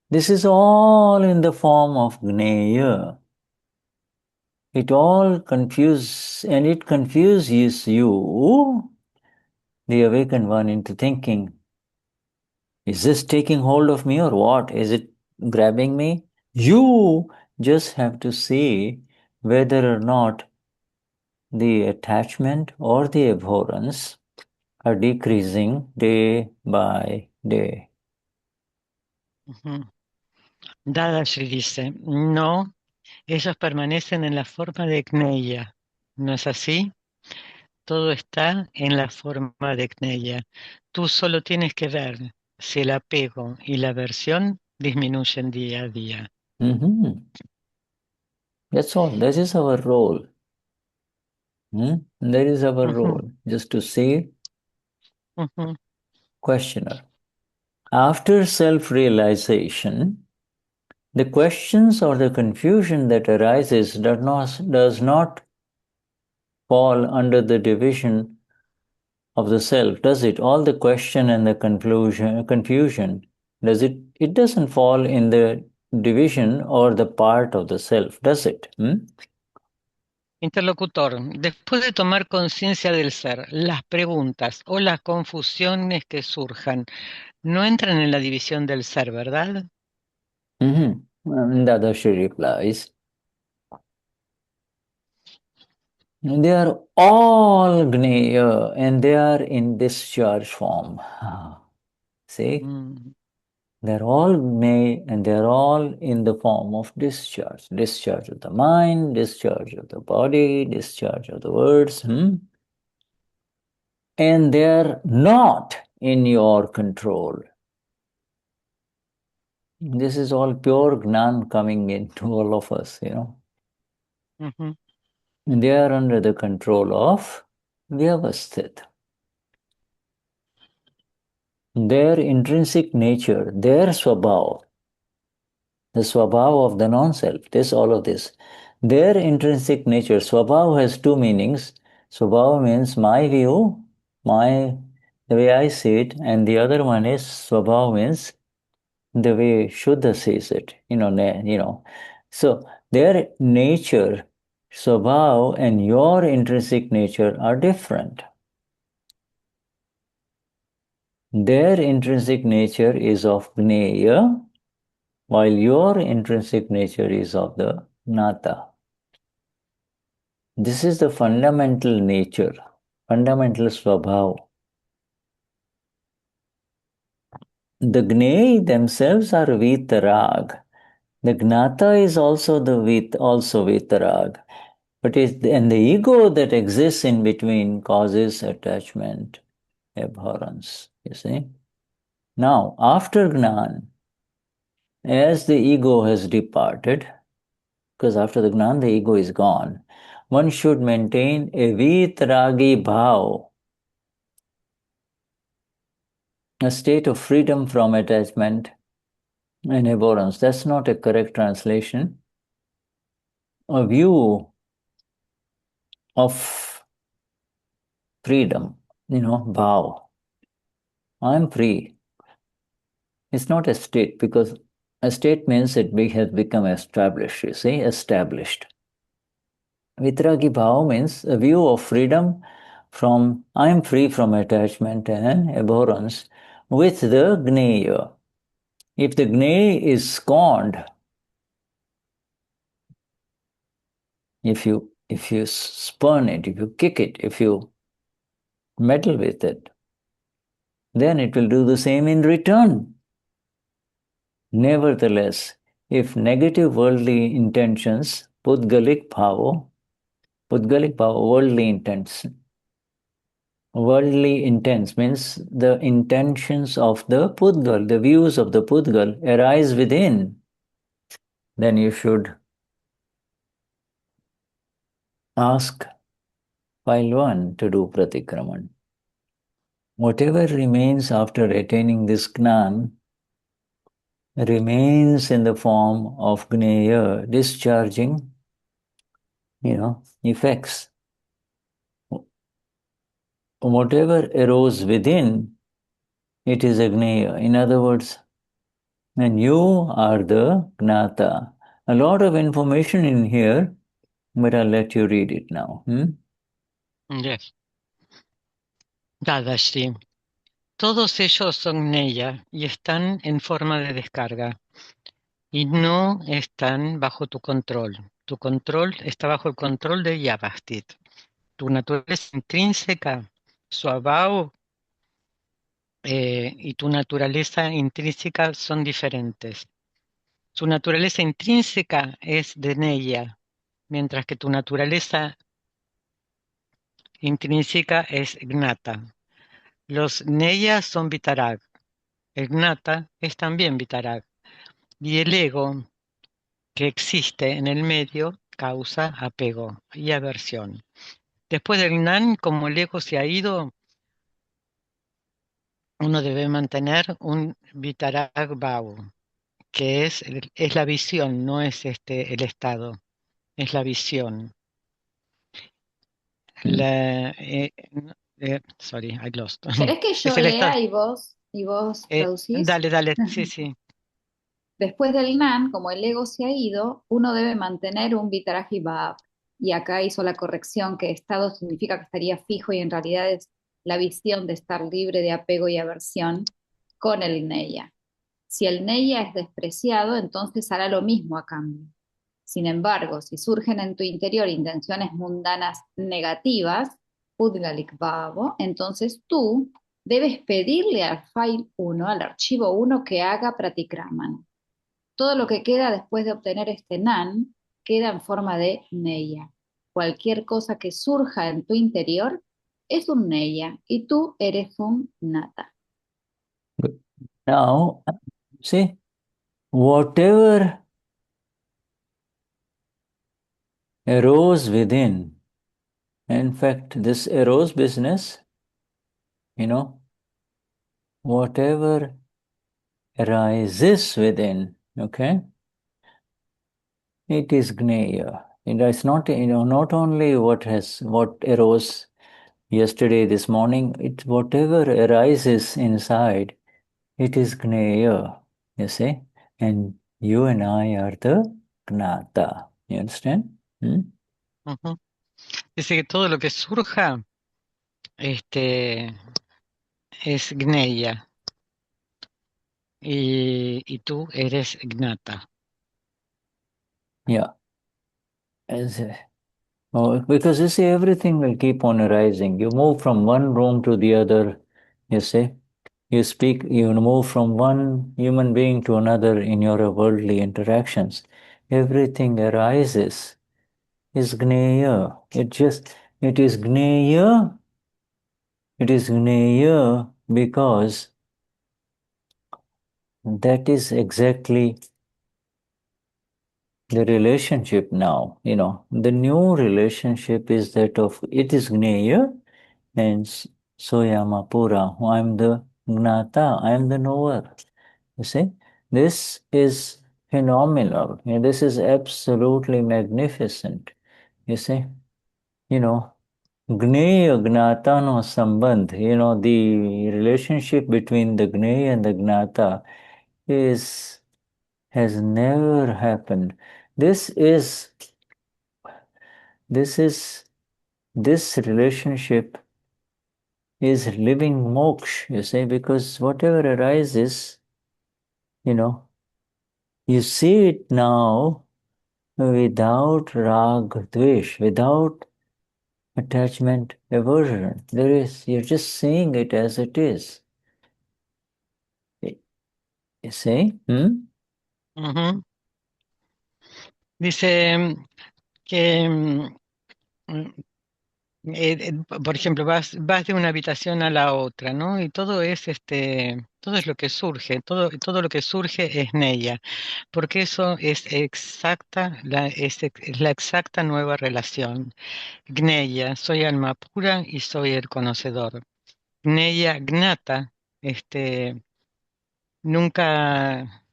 This is all in the form of gneya. It all confuses you, the awakened one, into thinking, is this taking hold of me or what? Is it grabbing me? You just have to see whether or not the attachment or the abhorrence are decreasing day by day. Dadashri dice, no, ellos permanecen en la forma de gneya. ¿No es así? Todo está en la forma de gneya. Tú solo tienes que ver si el apego y la aversión disminuyen día a día. That's all. That is our role. That is our role, just to see. Questioner. After self-realization, the questions or the confusion that arises does not fall under the division of the self, does it? All the question and the confusion, does it? It doesn't fall in the division or the part of the self, does it? Interlocutor, después de tomar conciencia del ser, las preguntas o las confusiones que surjan no entran en la división del ser, ¿verdad? Dadashri replies, they are all gneya and they are in discharge form. See? They're all gneya and they're all in the form of discharge. Discharge of the mind, discharge of the body, discharge of the words. And they're not in your control. This is all pure Gnan coming into all of us, And they are under the control of Vyavasthit. Their intrinsic nature, their swabhav, the swabhav of the non-self, all of this, their intrinsic nature, swabhav has two meanings. Swabhav means my view, the way I see it, and the other one is swabhav means the way Shuddha sees it, So their nature, swabhav, and your intrinsic nature are different. Their intrinsic nature is of gneya, while your intrinsic nature is of the gnata. This is the fundamental nature, fundamental swabhav. The gnei themselves are vitarag. The gnata is also vitarag. But and the ego that exists in between causes attachment, abhorrence, you see. Now, after Gnan, as the ego has departed, because after the Gnan, the ego is gone, one should maintain a vitragi bhav, a state of freedom from attachment and abhorrence. That's not a correct translation. A view of freedom, bhav. I'm free. It's not a state, because a state means has become established, you see, established. Vitragi bhava means a view of freedom from, I'm free from attachment and abhorrence with the gneya. If the gneya is scorned, if you spurn it, if you kick it, if you meddle with it, then it will do the same in return. Nevertheless, if negative worldly intentions, pudgalik bhava, worldly intents. Worldly intents means the intentions of the pudgal, the views of the pudgal arise within, then you should ask file 1 to do pratikraman. Whatever remains after attaining this gnan remains in the form of gneya, discharging, effects. Whatever arose within, it is a gneya. In other words, and you are the gnata. A lot of information in here, but I'll let you read it now. Yes. Dadashri. Todos ellos son gneya y están en forma de descarga y no están bajo tu control. Tu control está bajo el control de Yavastit. Tu naturaleza intrínseca, su abao, y tu naturaleza intrínseca son diferentes. Su naturaleza intrínseca es de gneya, mientras que tu naturaleza intrínseca es gnata. Los gneya son vitarag. El gnata es también vitarag. Y el ego que existe en el medio causa apego y aversión. Después del gnan, como el ego se ha ido, uno debe mantener un vitarag bhava, que es la visión, no es el estado, es la visión. Sorry, I lost. ¿Querés que yo Es el estado. lea y vos traducís? Dale, sí. Después del Gnan, como el ego se ha ido, uno debe mantener un Vitaraji Bhav. Y acá hizo la corrección que estado significa que estaría fijo y en realidad es la visión de estar libre de apego y aversión con el Gneya. Si el Gneya es despreciado, entonces hará lo mismo a cambio. Sin embargo, si surgen en tu interior intenciones mundanas negativas, Udgalik Bhavo, entonces tú debes pedirle al file 1, al archivo 1, que haga pratikraman. Todo lo que queda después de obtener este nan queda en forma de neya. Cualquier cosa que surja en tu interior es un neya y tú eres un nata. Now, see, whatever arose within, in fact, this arose business, whatever arises within, okay, it is gneya. It's not, not only what arose yesterday, this morning, whatever arises inside, it is gneya, you see, and you and I are the gnata. You understand? Dice que todo lo que surja es gneya y tú eres gnata. Yeah. Because you see, everything will keep on arising. You move from one room to the other, you see. You speak, you move from one human being to another in your worldly interactions. Everything arises. is gneya. It is gneya. It is gneya because that is exactly the relationship now. The new relationship is that of it is gneya and soyamapura. I am the gnata, I am the knower. You see, this is phenomenal. This is absolutely magnificent. You see, gneya gnata no sambandh, the relationship between the gneya and the gnata has never happened. This relationship is living moksha, you see, because whatever arises, you see it now without rag, dvesh, without attachment, aversion. You're just seeing it as it is. You see? Ujú. Dice que, por ejemplo, vas de una habitación a la otra, ¿no? Y todo es todo es lo que surge, todo lo que surge es gneya, porque eso es es la exacta nueva relación. Gneya, soy alma pura y soy el conocedor. Gneya, gnata, nunca,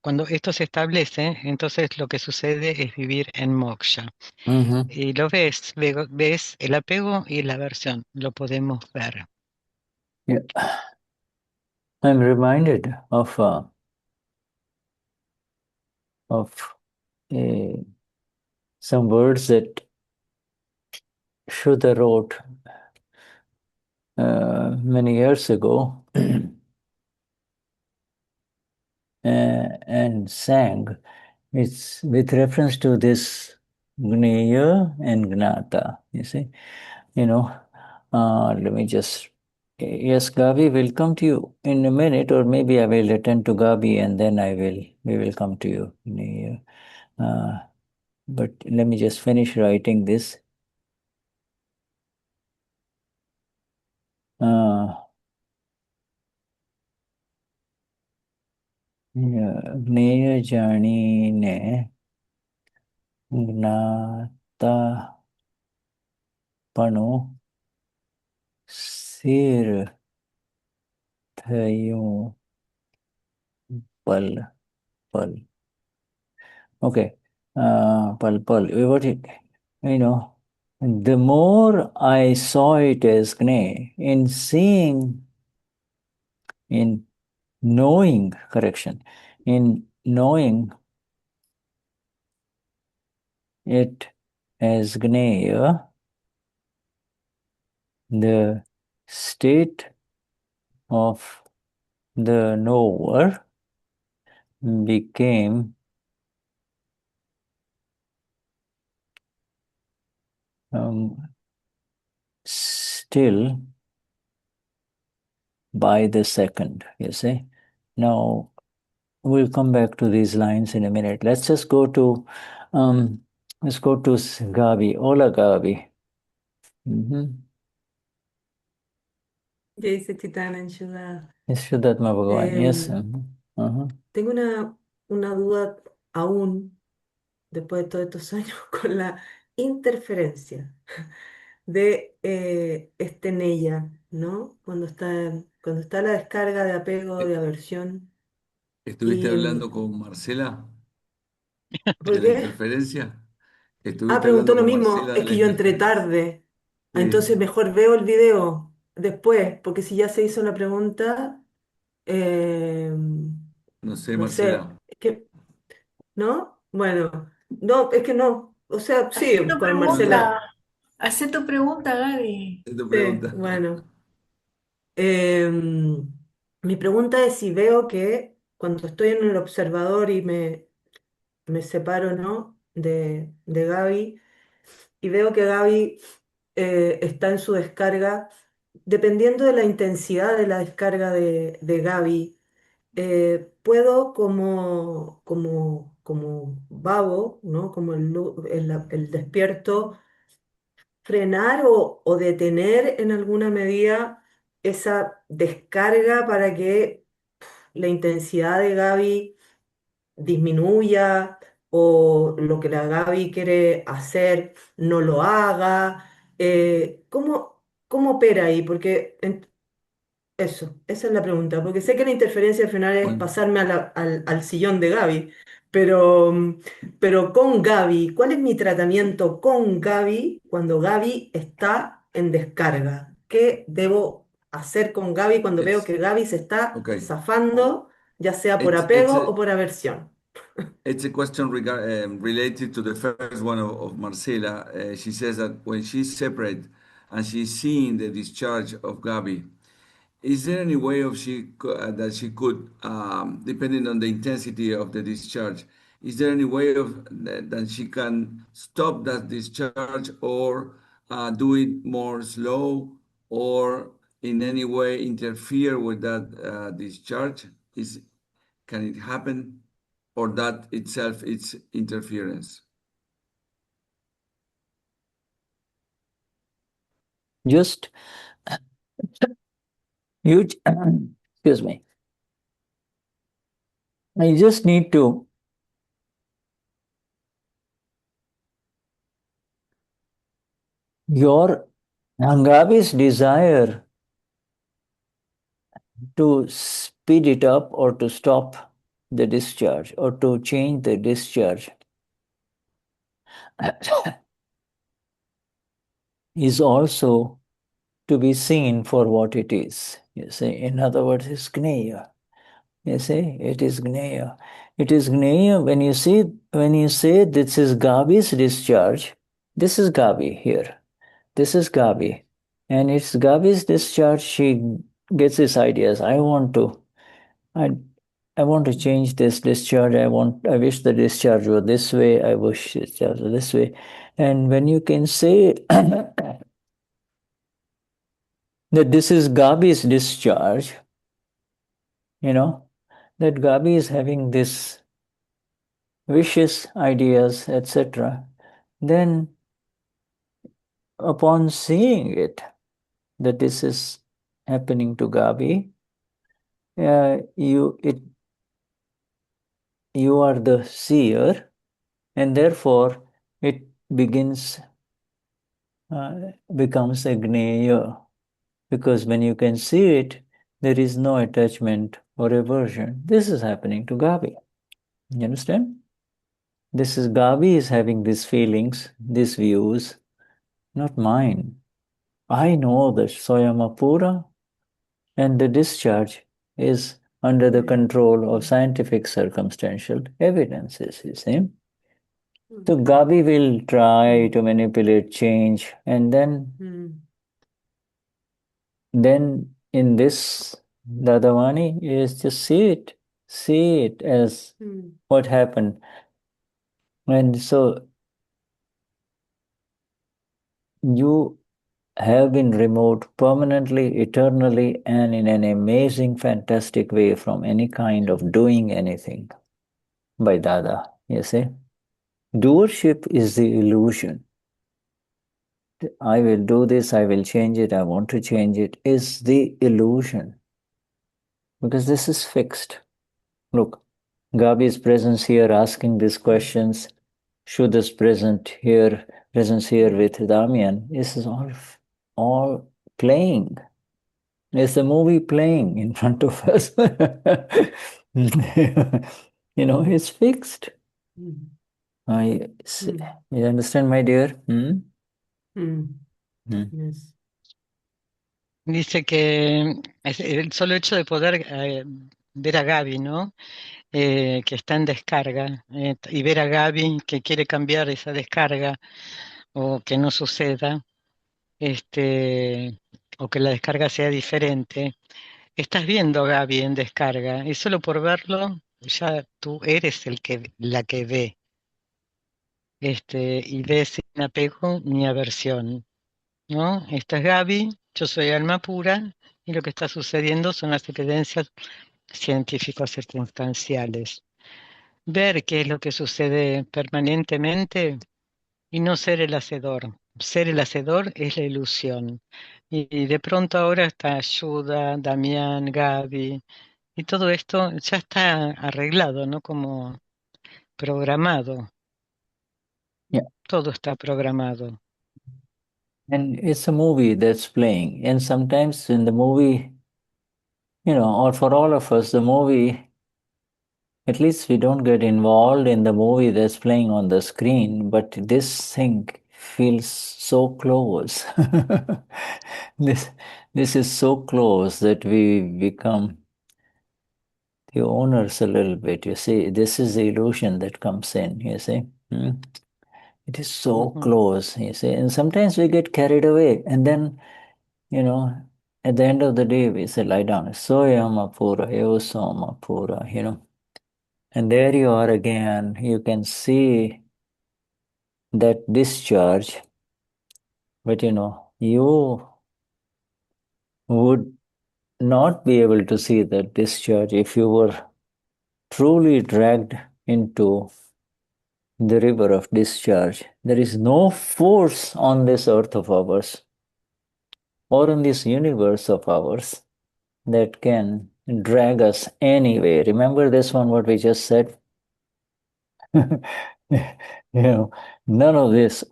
cuando esto se establece, entonces lo que sucede es vivir en moksha. Y lo ves el apego y la aversión, lo podemos ver. Yeah. I'm reminded of some words that Shuddha wrote many years ago and sang. It's with reference to this gneya and gnata, you see. Let me just, yes, Gabi will come to you in a minute, or maybe I will attend to Gabi and then we will come to you. But let me just finish writing this. Gneya janine gnata panu sthir thayoon pal. Okay. Pal. What it, the more I saw it as gne, in knowing it as gneya, the state of the knower became still by the second, you see. Now, we'll come back to these lines in a minute. Let's just go to Gabi. Hola, Gabi. ¿Qué dice Chitana en Shuddha? Es Vishuddhatma Bhagavan, yes. Tengo una duda aún, después de todos estos años, con la interferencia de este Neya, ¿no? Cuando está la descarga de apego, de aversión. ¿Estuviste Y, hablando con Marcela ¿por de la qué? interferencia? ¿Estuviste Preguntó hablando lo con mismo, Marcela de es la que yo entré interferencia? tarde, Sí, entonces mejor veo el video después, porque si ya se hizo la pregunta, eh, no sé, no sé, Marcela, es que, ¿no? Bueno, no, es que no, o sea, sí, Hacé tu con no sé, Marcela, pregunta, hacé tu pregunta, Gaby. es tu sí, pregunta. bueno. Mi pregunta es si veo que cuando estoy en el observador y me separo, ¿no? de Gaby, y veo que Gaby está en su descarga, dependiendo de la intensidad de la descarga de Gaby, puedo como babo, ¿no? Como el despierto, frenar o detener en alguna medida esa descarga para que la intensidad de Gaby disminuya o lo que la Gaby quiere hacer no lo haga. ¿Cómo opera ahí? Porque eso, esa es la pregunta, porque sé que la interferencia al final es Bueno, pasarme al sillón de Gaby, pero, pero con Gaby, ¿cuál es mi tratamiento con Gaby cuando Gaby está en descarga? ¿Qué debo hacer con Gaby cuando veo it's que Gaby se está okay. zafando, ya sea por It's it's apego a o por aversión? it's a question related to the first one of Marcela. She says that when she's separate and she's seeing the discharge of Gabi, is there any way of that she could, depending on the intensity of the discharge, is there any way of that she can stop that discharge or do it more slow or in any way interfere with that discharge? Can it happen, or that itself it's interference? Just you, excuse me. I just need to your Gabi's desire to speed it up or to stop the discharge or to change the discharge is also to be seen for what it is. You see, in other words, it's gneya. You see, it is gneya. It is gneya when you say this is Gabi's discharge. This is Gabi here. This is Gabi. And it's Gabi's discharge. She gets these ideas. I want to change this discharge. I wish the discharge were this way. I wish discharge were this way. And when you can say that this is Gabi's discharge, that Gabi is having this wishes, ideas, etc., then upon seeing it, that this is happening to Gabi, you are the seer, and therefore it becomes a gneya, because when you can see it, there is no attachment or aversion. This is happening to Gabi. You understand? This is Gabi is having these feelings, these views, not mine. I know that Swayamapura and the discharge is under the control of scientific circumstantial evidences, you see. So Gabi will try to manipulate change, and then in this Dadavani is just see it as what happened. And so you have been removed permanently, eternally, and in an amazing, fantastic way from any kind of doing anything by Dada, you see. Doership is the illusion. I will do this, I will change it, I want to change it, is the illusion. Because this is fixed. Look, Gabi's presence here asking these questions, Shuddha's presence here with Damian, this is all playing. It's a movie playing in front of us. It's fixed. You understand, my dear? Yes. Dice que el solo hecho de poder ver a Gaby, ¿no? Que está en descarga, y ver a Gaby que quiere cambiar esa descarga o que no suceda, o que la descarga sea diferente. Estás viendo a Gaby en descarga y solo por verlo ya tú eres la que ve, y ve sin apego ni aversión, ¿no? Esta es Gaby, yo soy alma pura y lo que está sucediendo son las evidencias científicos circunstanciales. Ver qué es lo que sucede permanentemente y no ser el hacedor. Ser el hacedor es la ilusión. Y de pronto ahora está Shuddha, Damian, Gaby, y todo esto ya está arreglado, ¿no? Como programado. Yeah. Todo está programado. And it's a movie that's playing. And sometimes in the movie, or for all of us, the movie, at least we don't get involved in the movie that's playing on the screen, but this thing feels so close. This is so close that we become the owners a little bit. You see, this is the illusion that comes in, you see. It is so close, you see. And sometimes we get carried away. And then, at the end of the day, we say, lie down. Soyama pura, evasoma pura, And there you are again. You can see that discharge. But, you would not be able to see that discharge if you were truly dragged into the river of discharge. There is no force on this earth of ours or in this universe of ours that can drag us anyway. Remember this one, what we just said? None of this,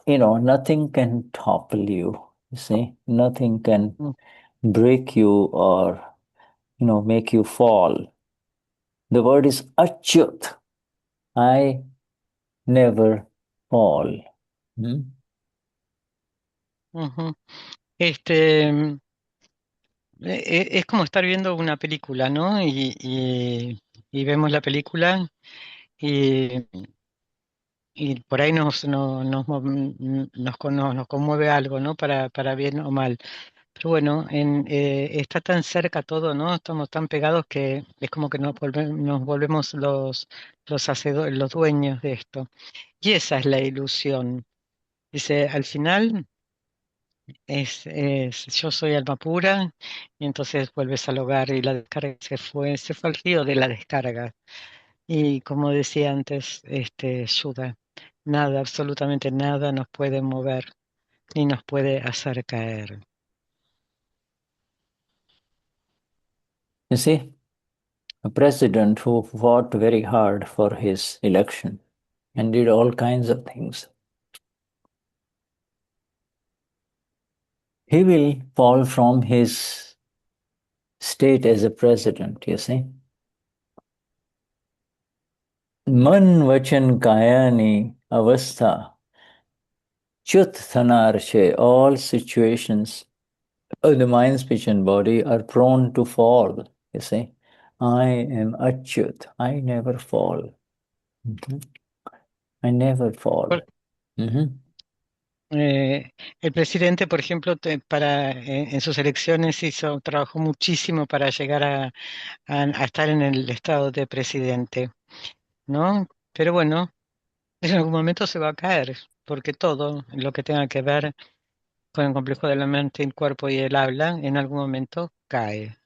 nothing can topple you. You see, nothing can break you or, make you fall. The word is Achyuta. I never fall. Es como estar viendo una película, ¿no? Y vemos la película y, y por ahí nos conmueve algo, ¿no? Para bien o mal. Pero bueno, está tan cerca todo, ¿no? Estamos tan pegados que es como que nos volvemos los hacedores, los dueños de esto. Y esa es la ilusión. Dice, al final yo soy alma pura, y entonces vuelves al hogar y la descarga se fue al río de la descarga. Y como decía antes, Shuddha, nada, absolutamente nada nos puede mover ni nos puede hacer caer. You see, a president who fought very hard for his election and did all kinds of things, he will fall from his state as a president, you see. Man vachan kayani avastha chut thanarche, all situations of the mind, speech and body are prone to fall, you see. I am Achyut, I never fall. I never fall. El presidente, por ejemplo, en sus elecciones trabajó muchísimo para llegar a estar en el estado de presidente, ¿no? Pero bueno, en algún momento se va a caer, porque todo lo que tenga que ver con el complejo de la mente, el cuerpo y el habla, en algún momento cae.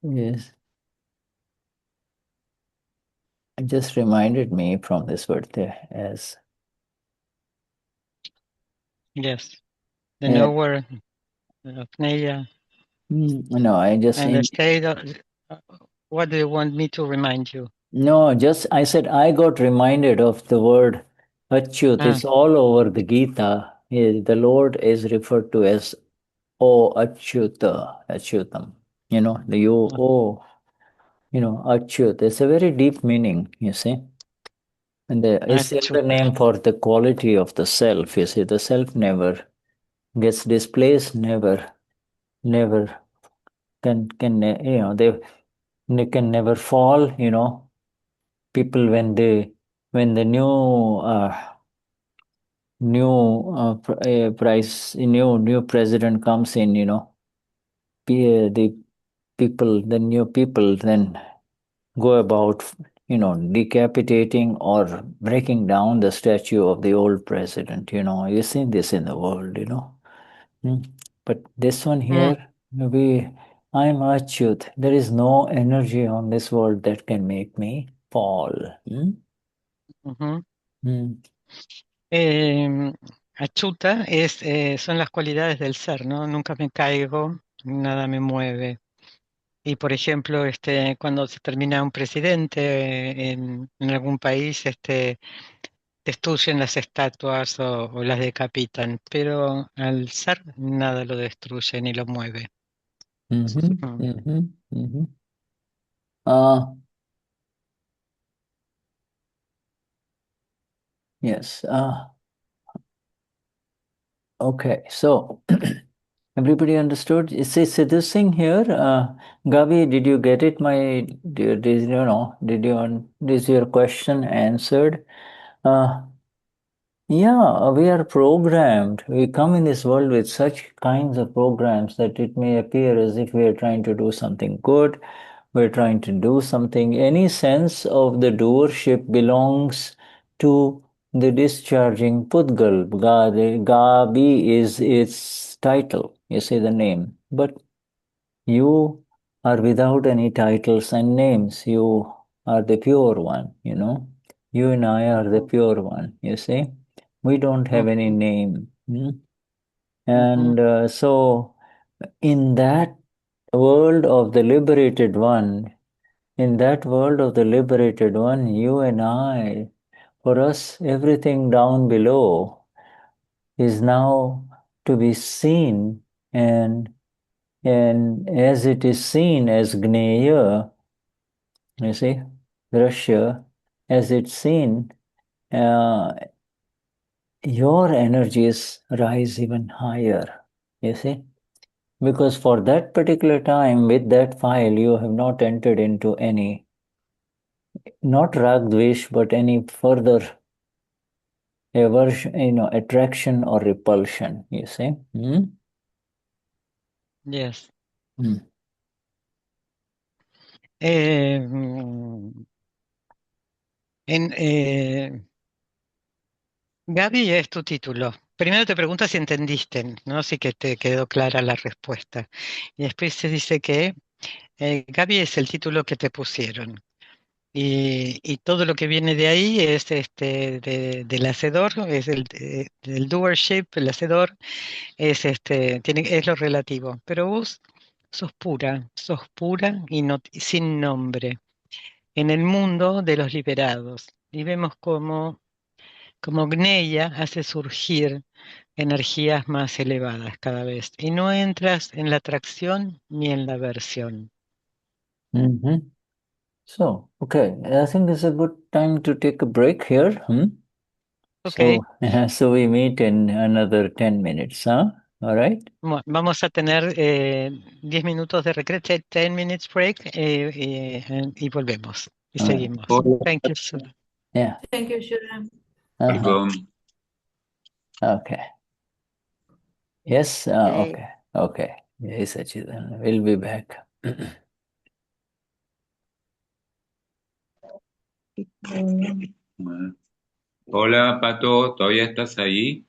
Yes. It just reminded me from this word there as... Yes. The Knower of gneya. No, I just... And the state of, what do you want me to remind you? No, just I said I got reminded of the word Achyut. It's all over the Gita. The Lord is referred to as O Achyuta, Achyutam. The Achyut. It's a very deep meaning, you see. And it's the other name for the quality of the self, you see. The self never gets displaced, never can they can never fall, People when the new president comes in, the new people then go about, decapitating or breaking down the statue of the old president, You've seen this in the world, But this one here, I'm Achyuta. There is no energy on this world that can make me fall. Achyuta son las cualidades del ser, ¿no? Nunca me caigo, nada me mueve. Y por ejemplo, cuando se termina un presidente en algún país, destruyen las estatuas o las decapitan, pero al ser nada lo destruye ni lo mueve. Yes. Okay, so everybody understood? So this thing here, Gabi, did you get it? Is your question answered? Yeah, we are programmed. We come in this world with such kinds of programs that it may appear as if we are trying to do something good, we're trying to do something. Any sense of the doership belongs to the discharging Pudgal. Gabi is its title, you see the name. But you are without any titles and names. You are the pure one, you know. You and I are the pure one, you see. We don't have any name. And so in that world of the liberated one, you and I, for us, everything down below is now to be seen, and as it is seen as gneya, you see, Drashta, as it's seen, your energies rise even higher, you see. Because for that particular time, with that file, you have not entered into any, not ragdvesh, but any further aversion, attraction or repulsion, you see. Yes. Gaby es tu título. Primero te pregunta si entendiste, ¿no? Si que te quedó clara la respuesta. Y después se dice que Gaby es el título que te pusieron. Y todo lo que viene de ahí es del hacedor, es del doership, el hacedor, es lo relativo. Pero vos sos pura y no, sin nombre, en el mundo de los liberados. Y vemos como gneya hace surgir energías más elevadas cada vez. Y no entras en la atracción ni en la aversión. So, okay, I think it's a good time to take a break here. Okay. So we meet in another 10 minutes, huh? All right? Vamos a tener 10 minutos de recreo, 10 minutes break, y volvemos. Y seguimos. Thank you, Sudha. Yeah. Thank you, Shuddha. Welcome. Okay. Yes, okay. Okay. Yes, Achyuta. We'll be back. Hola, Pato, ¿todavía estás ahí?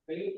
Jai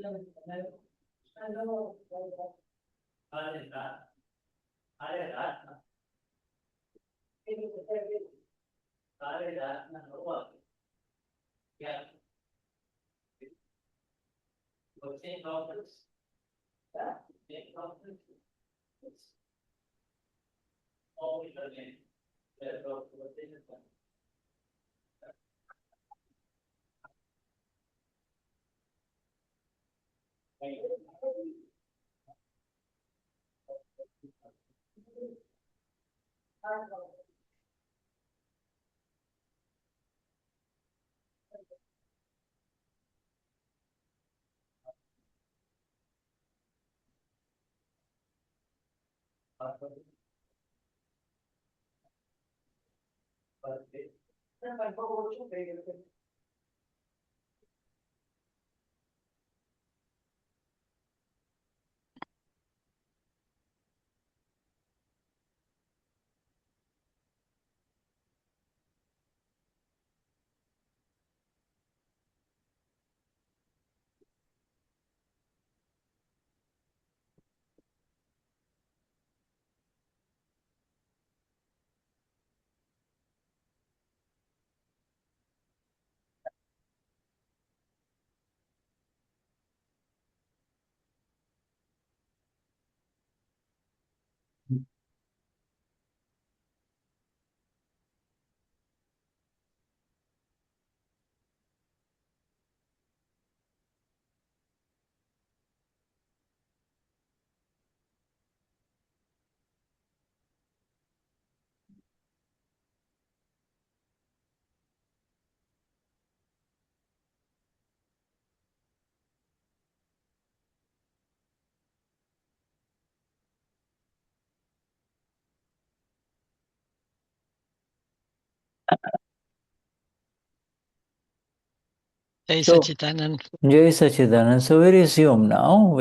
So, Sachidanand. Jai Sachidanand. So we resume now.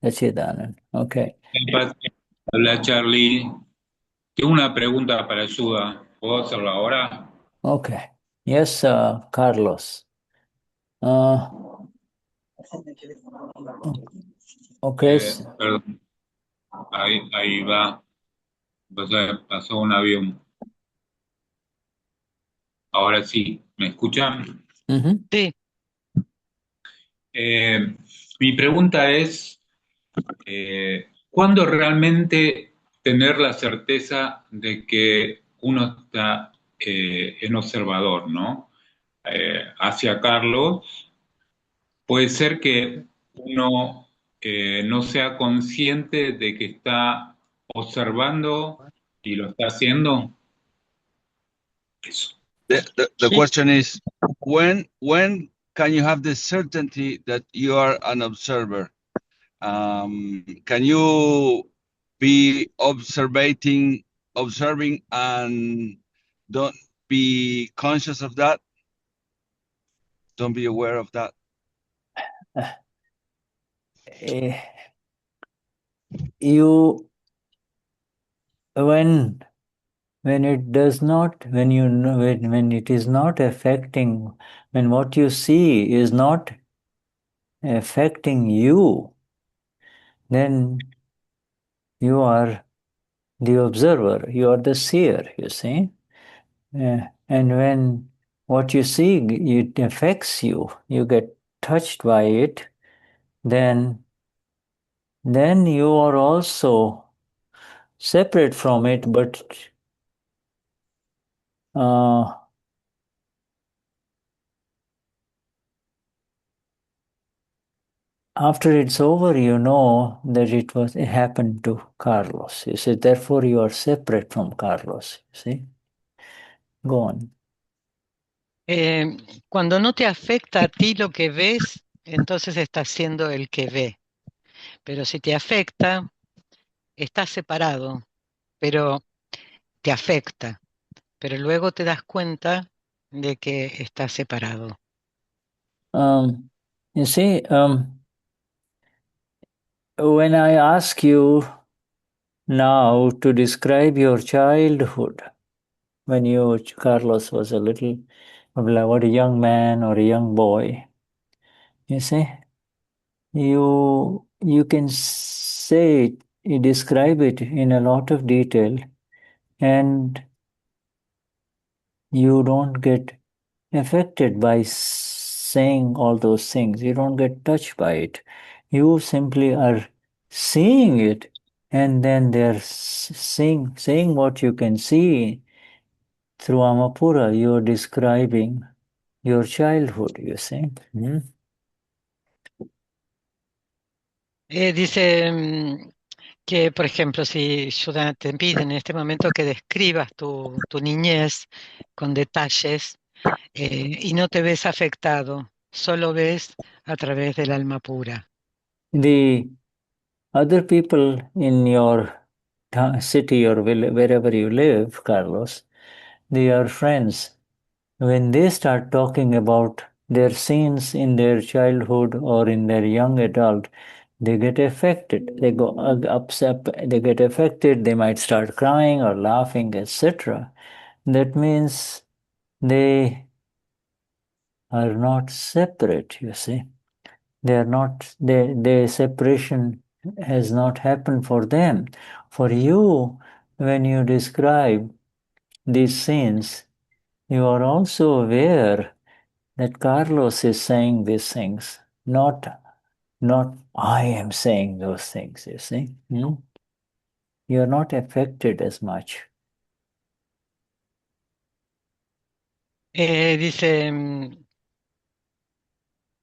Sachidanand. Okay. Hola Charlie, tengo una pregunta para ayuda. ¿Puedo hacerlo ahora? Okay. Yes, Carlos. Okay. Perdón, ahí va. Pasó un avión. Ahora sí, ¿me escuchan? Sí. Mi pregunta es, ¿cuándo realmente tener la certeza de que uno está en observador, ¿no? Hacia Carlos, puede ser que uno no sea consciente de que está observando y lo está haciendo. Eso. The question is, when can you have the certainty that you are an observer? Can you be observing and don't be conscious of that? Don't be aware of that? When it does not, when it is not affecting, when what you see is not affecting you, then you are the observer, you are the seer, you see. And when what you see, it affects you, you get touched by it, then you are also separate from it, but after it's over, you know that it happened to Carlos. You see, therefore you are separate from Carlos. You see, go on. Cuando no te afecta a ti lo que ves, entonces estás siendo el que ve. Pero si te afecta, estás separado, pero te afecta. Pero luego te das cuenta de que estás separado. You see, when I ask you now to describe your childhood, when Carlos was a young man or a young boy, You see, you can say it, you describe it in a lot of detail, and you don't get affected by saying all those things. You don't get touched by it. You simply are seeing it, and then they're saying what you can see through Amapura. You're describing your childhood, you see. Dice que, por ejemplo, si Shuddha te pide en este momento que describas tu niñez con detalles y no te ves afectado, solo ves a través del alma pura. The other people in your city or wherever you live, Carlos, they are friends. When they start talking about their sins in their childhood or in their young adult, they get affected. They go upset, they get affected, they might start crying or laughing, etc. That means they are not separate, you see. They are not, their separation has not happened for them. For you, when you describe these sins, you are also aware that Carlos is saying these things, not I am saying those things, you see. You are not affected as much. Dice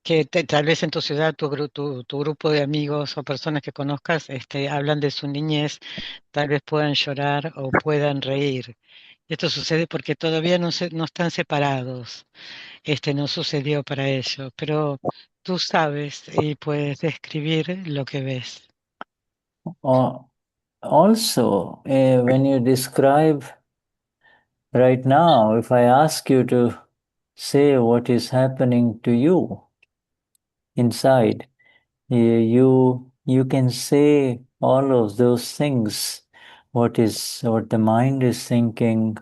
que tal vez en tu ciudad tu grupo de amigos o personas que conozcas hablan de su niñez, tal vez puedan llorar o puedan reír. Esto sucede porque todavía no están separados. No sucedió para ellos, pero tú sabes y puedes describir lo que ves. Also, when you describe right now, if I ask you to say what is happening to you inside, you can say all of those things, what the mind is thinking,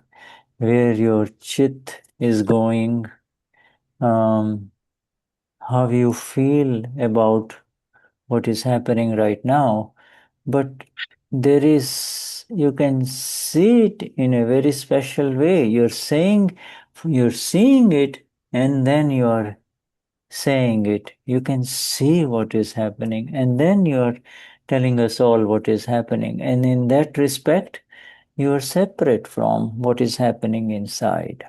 where your chit is going, how you feel about what is happening right now, but you can see it in a very special way. You're seeing it, and then you are saying it. You can see what is happening, and then you are telling us all what is happening. And in that respect, you are separate from what is happening inside.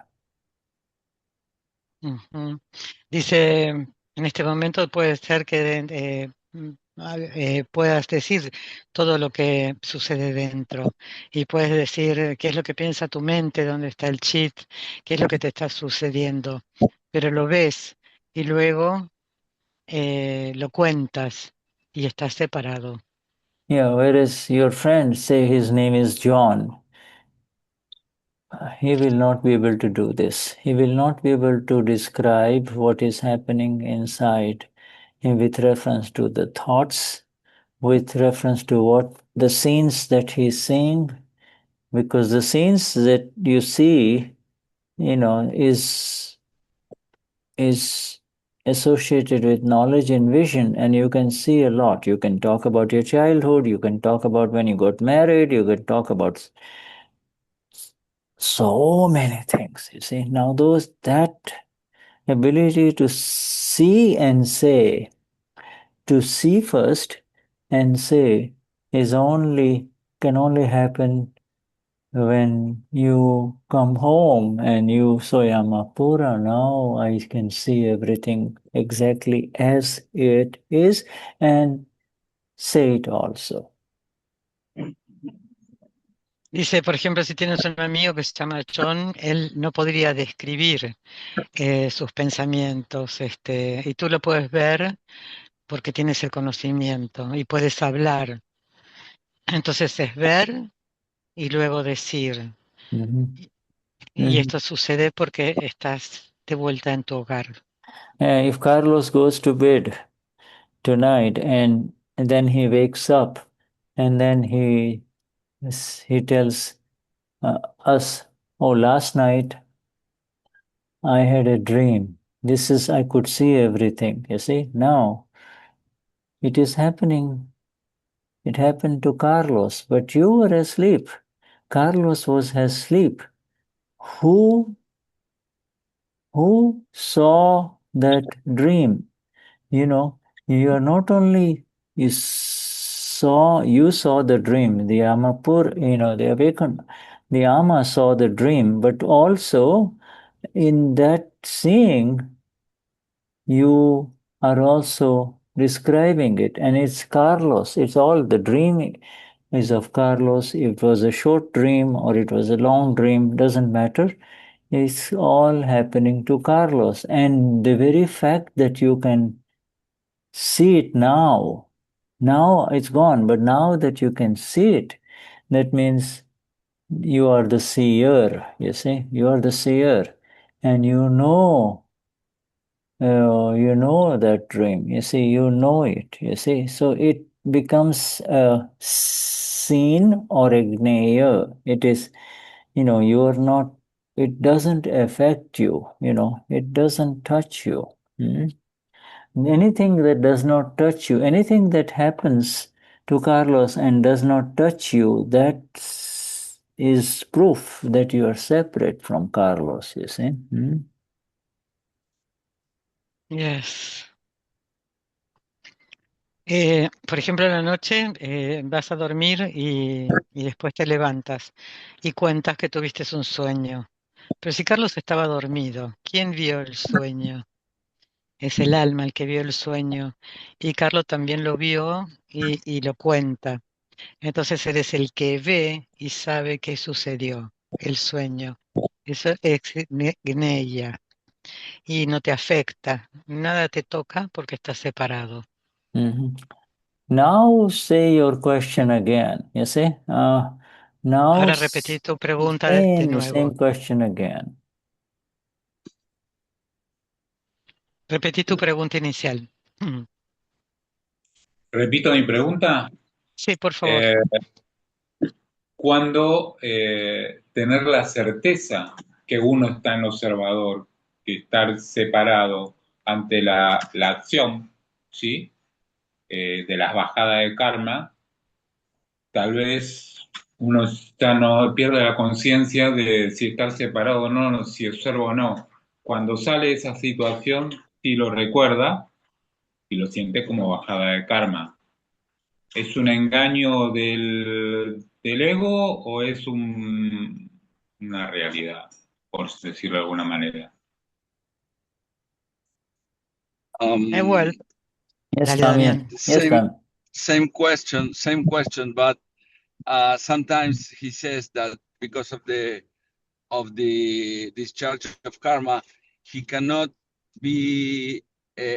Dice, en este momento puede ser que puedas decir todo lo que sucede dentro y puedes decir qué es lo que piensa tu mente, dónde está el chit, qué es lo que te está sucediendo, pero lo ves y luego lo cuentas y estás separado. Yeah, whereas your friend, say his name is John, he will not be able to do this. He will not be able to describe what is happening inside him with reference to the thoughts, with reference to what the scenes that he's seeing, because the scenes that you see, is associated with knowledge and vision, and you can see a lot. You can talk about your childhood, you can talk about when you got married, you can talk about so many things, you see. Now that ability to see and say, to see first and say can only happen when you come home and you say, Amapura, now I can see everything exactly as it is and say it also. Dice, por ejemplo, si tienes un amigo que se llama John, él no podría describir sus pensamientos, y tú lo puedes ver porque tienes el conocimiento y puedes hablar. Entonces es ver y luego decir. Y esto sucede porque estás de vuelta en tu hogar. If Carlos goes to bed tonight and then he wakes up and then he tells us, oh, last night I had a dream This is, I could see everything, you see. Now, it is happening. It happened to Carlos, but you were asleep. Carlos was asleep. Who saw that dream? You know, you are not only you saw the dream, the Amapur, the awakened, the Ama saw the dream, but also in that seeing, you are also describing it, and it's Carlos. It's all the dream is of Carlos. If it was a short dream or it was a long dream, doesn't matter. It's all happening to Carlos. And the very fact that you can see it now it's gone, but now that you can see it, that means you are the seer, you see, you are the seer, and you know that dream, you see, you know it, you see, so it becomes a scene or a gneya. It is, you are not, it doesn't affect you, it doesn't touch you. Anything that does not touch you, anything that happens to Carlos and does not touch you, that is proof that you are separate from Carlos, you see. Yes. Por ejemplo, a la noche vas a dormir y después te levantas y cuentas que tuviste un sueño. Pero si Carlos estaba dormido, ¿quién vio el sueño? Es el alma el que vio el sueño. Y Carlos también lo vio y lo cuenta. Entonces eres el que ve y sabe qué sucedió, el sueño. Eso es gneya. Y no te afecta, nada te toca porque estás separado. Now say your question again, you see. Now Ahora repetí tu pregunta de nuevo. same question again. Repetí tu pregunta inicial. Repito mi pregunta. Sí, por favor. ¿Cuándo tener la certeza que uno está en observador, que estar separado ante la acción, ¿sí? De las bajadas de karma, tal vez uno ya no pierde la conciencia de si estar separado o no, si observo o no. Cuando sale esa situación, sí lo recuerda y lo siente como bajada de karma. ¿Es un engaño del ego o es una realidad, por decirlo de alguna manera? Well, yes, Damian. Yes, Damian. Same question, but sometimes he says that because of the discharge of karma, he cannot be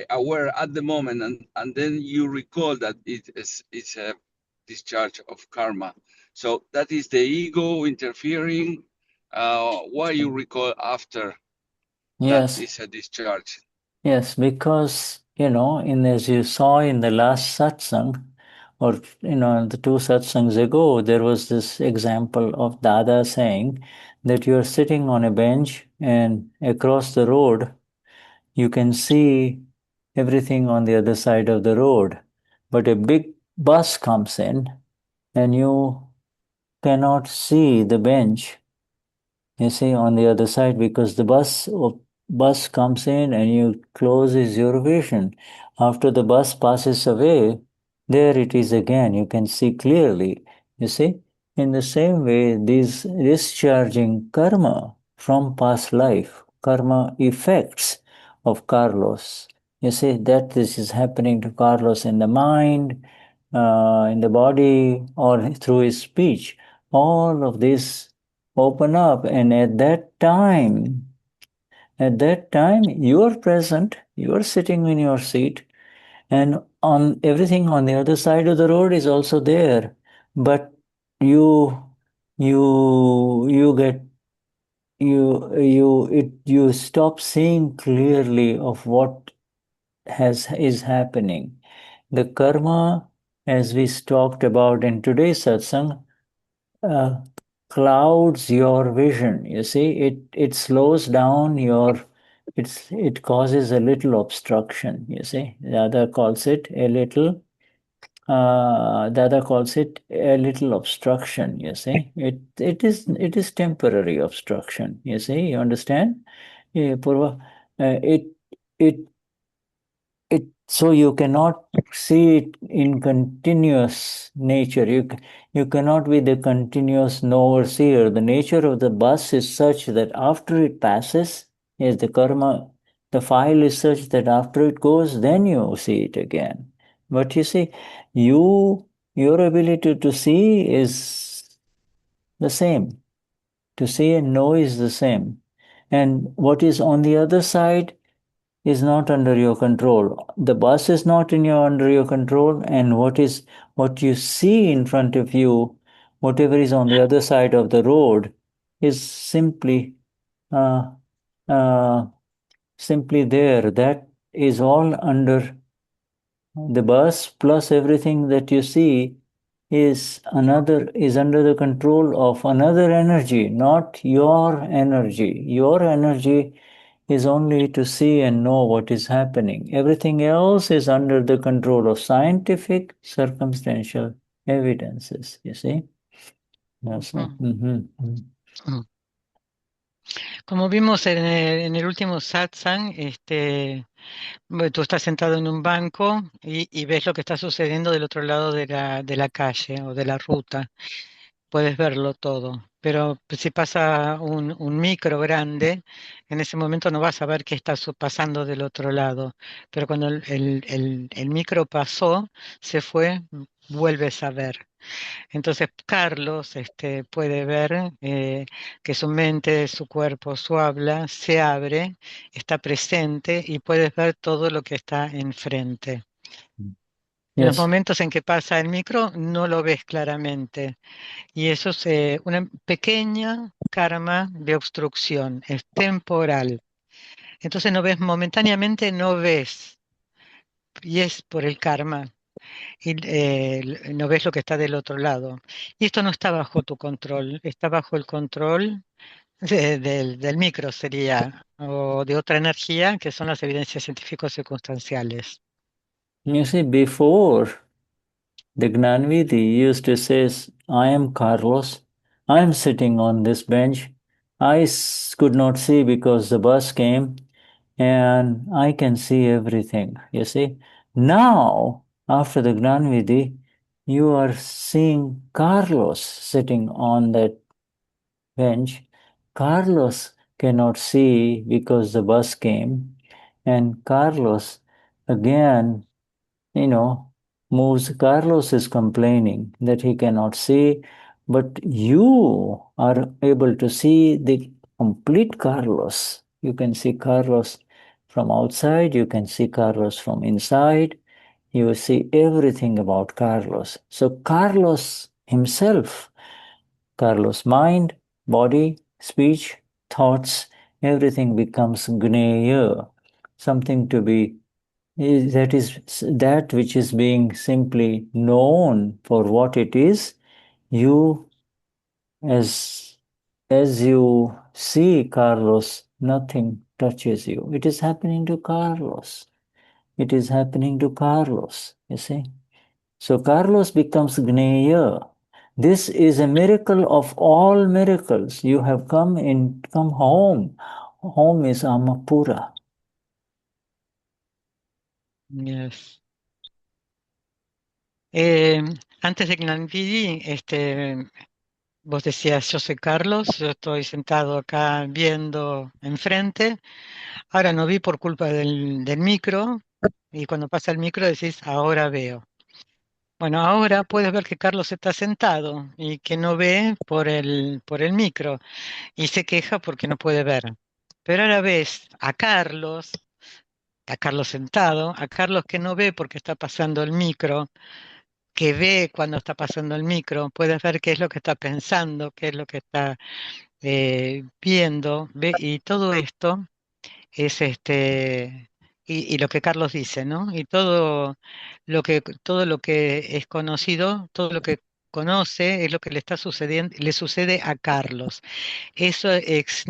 aware at the moment, and then you recall that it's a discharge of karma. So that is the ego interfering. Why you recall after that is a discharge? Yes, because, as you saw in the last satsang, or, the two satsangs ago, there was this example of Dada saying that you're sitting on a bench and across the road, you can see everything on the other side of the road. But a big bus comes in and you cannot see the bench, you see, on the other side, because the bus comes in and you closes your vision. After the bus passes away, there it is again. You can see clearly. You see, in the same way, these discharging karma from past life, karma effects of Carlos. You see that this is happening to Carlos in the mind, in the body, or through his speech. All of this open up, and at that time you are present, you are sitting in your seat, and on everything on the other side of the road is also there, but you get you stop seeing clearly of what is happening. The karma, as we talked about in today's satsang, clouds your vision. You see, it slows down your it causes a little obstruction, you see. The other calls it a little obstruction, you see. It is temporary obstruction, you see, you understand? Purva, it so you cannot see it in continuous nature. You cannot be the continuous knower-seer. The nature of the bus is such that after it passes, is the karma, the file is such that after it goes, then you see it again. But you see, your ability to see is the same. To see and know is the same. And what is on the other side is not under your control. The bus is not under your control, and what you see in front of you, whatever is on the other side of the road, is simply uh, uh, simply there. That is all under the bus, plus everything that you see is under the control of another energy, not your energy. Your energy is only to see and know what is happening. Everything else is under the control of scientific circumstantial evidences, you see. Como vimos en el último satsang, tú estás sentado en un banco y ves lo que está sucediendo del otro lado de la calle o de la ruta. Puedes verlo todo, pero si pasa un micro grande, en ese momento no vas a ver qué está pasando del otro lado, pero cuando el micro pasó, se fue, vuelves a ver. Entonces Carlos puede ver que su mente, su cuerpo, su habla se abre, está presente y puedes ver todo lo que está enfrente. En los momentos en que pasa el micro no lo ves claramente. Y eso es una pequeña karma de obstrucción, es temporal. Entonces no ves, momentáneamente no ves, y es por el karma, y no ves lo que está del otro lado. Y esto no está bajo tu control, está bajo el control del micro, sería, o de otra energía, que son las evidencias científicos circunstanciales. You see, before the Gnanvidhi used to say, I am Carlos, I am sitting on this bench, I could not see because the bus came, and I can see everything, you see. Now, after the Gnanvidhi, you are seeing Carlos sitting on that bench. Carlos cannot see because the bus came, and Carlos again, moves. Carlos is complaining that he cannot see, but you are able to see the complete Carlos. You can see Carlos from outside, you can see Carlos from inside, you see everything about Carlos. So Carlos himself, Carlos' mind, body, speech, thoughts, everything becomes gneya, something to be, that is that which is being simply known for what it is. You, as you see Carlos, nothing touches you. It is happening to Carlos. It is happening to Carlos, you see. So Carlos becomes gneya. This is a miracle of all miracles. You have come home. Home is Amapura. Yes. Antes de Gnanvidhi, vos decías, yo soy Carlos, yo estoy sentado acá viendo enfrente. Ahora no vi por culpa del micro, y cuando pasa el micro decís, ahora veo. Bueno, ahora puedes ver que Carlos está sentado y que no ve por el micro y se queja porque no puede ver. Pero ahora ves a Carlos sentado, a Carlos que no ve porque está pasando el micro, que ve cuando está pasando el micro, puedes ver qué es lo que está pensando, qué es lo que está viendo, y todo esto es y lo que Carlos dice, ¿no? Y todo lo que es conocido, todo lo que conoce es lo que le está sucediendo, le sucede a Carlos. Eso es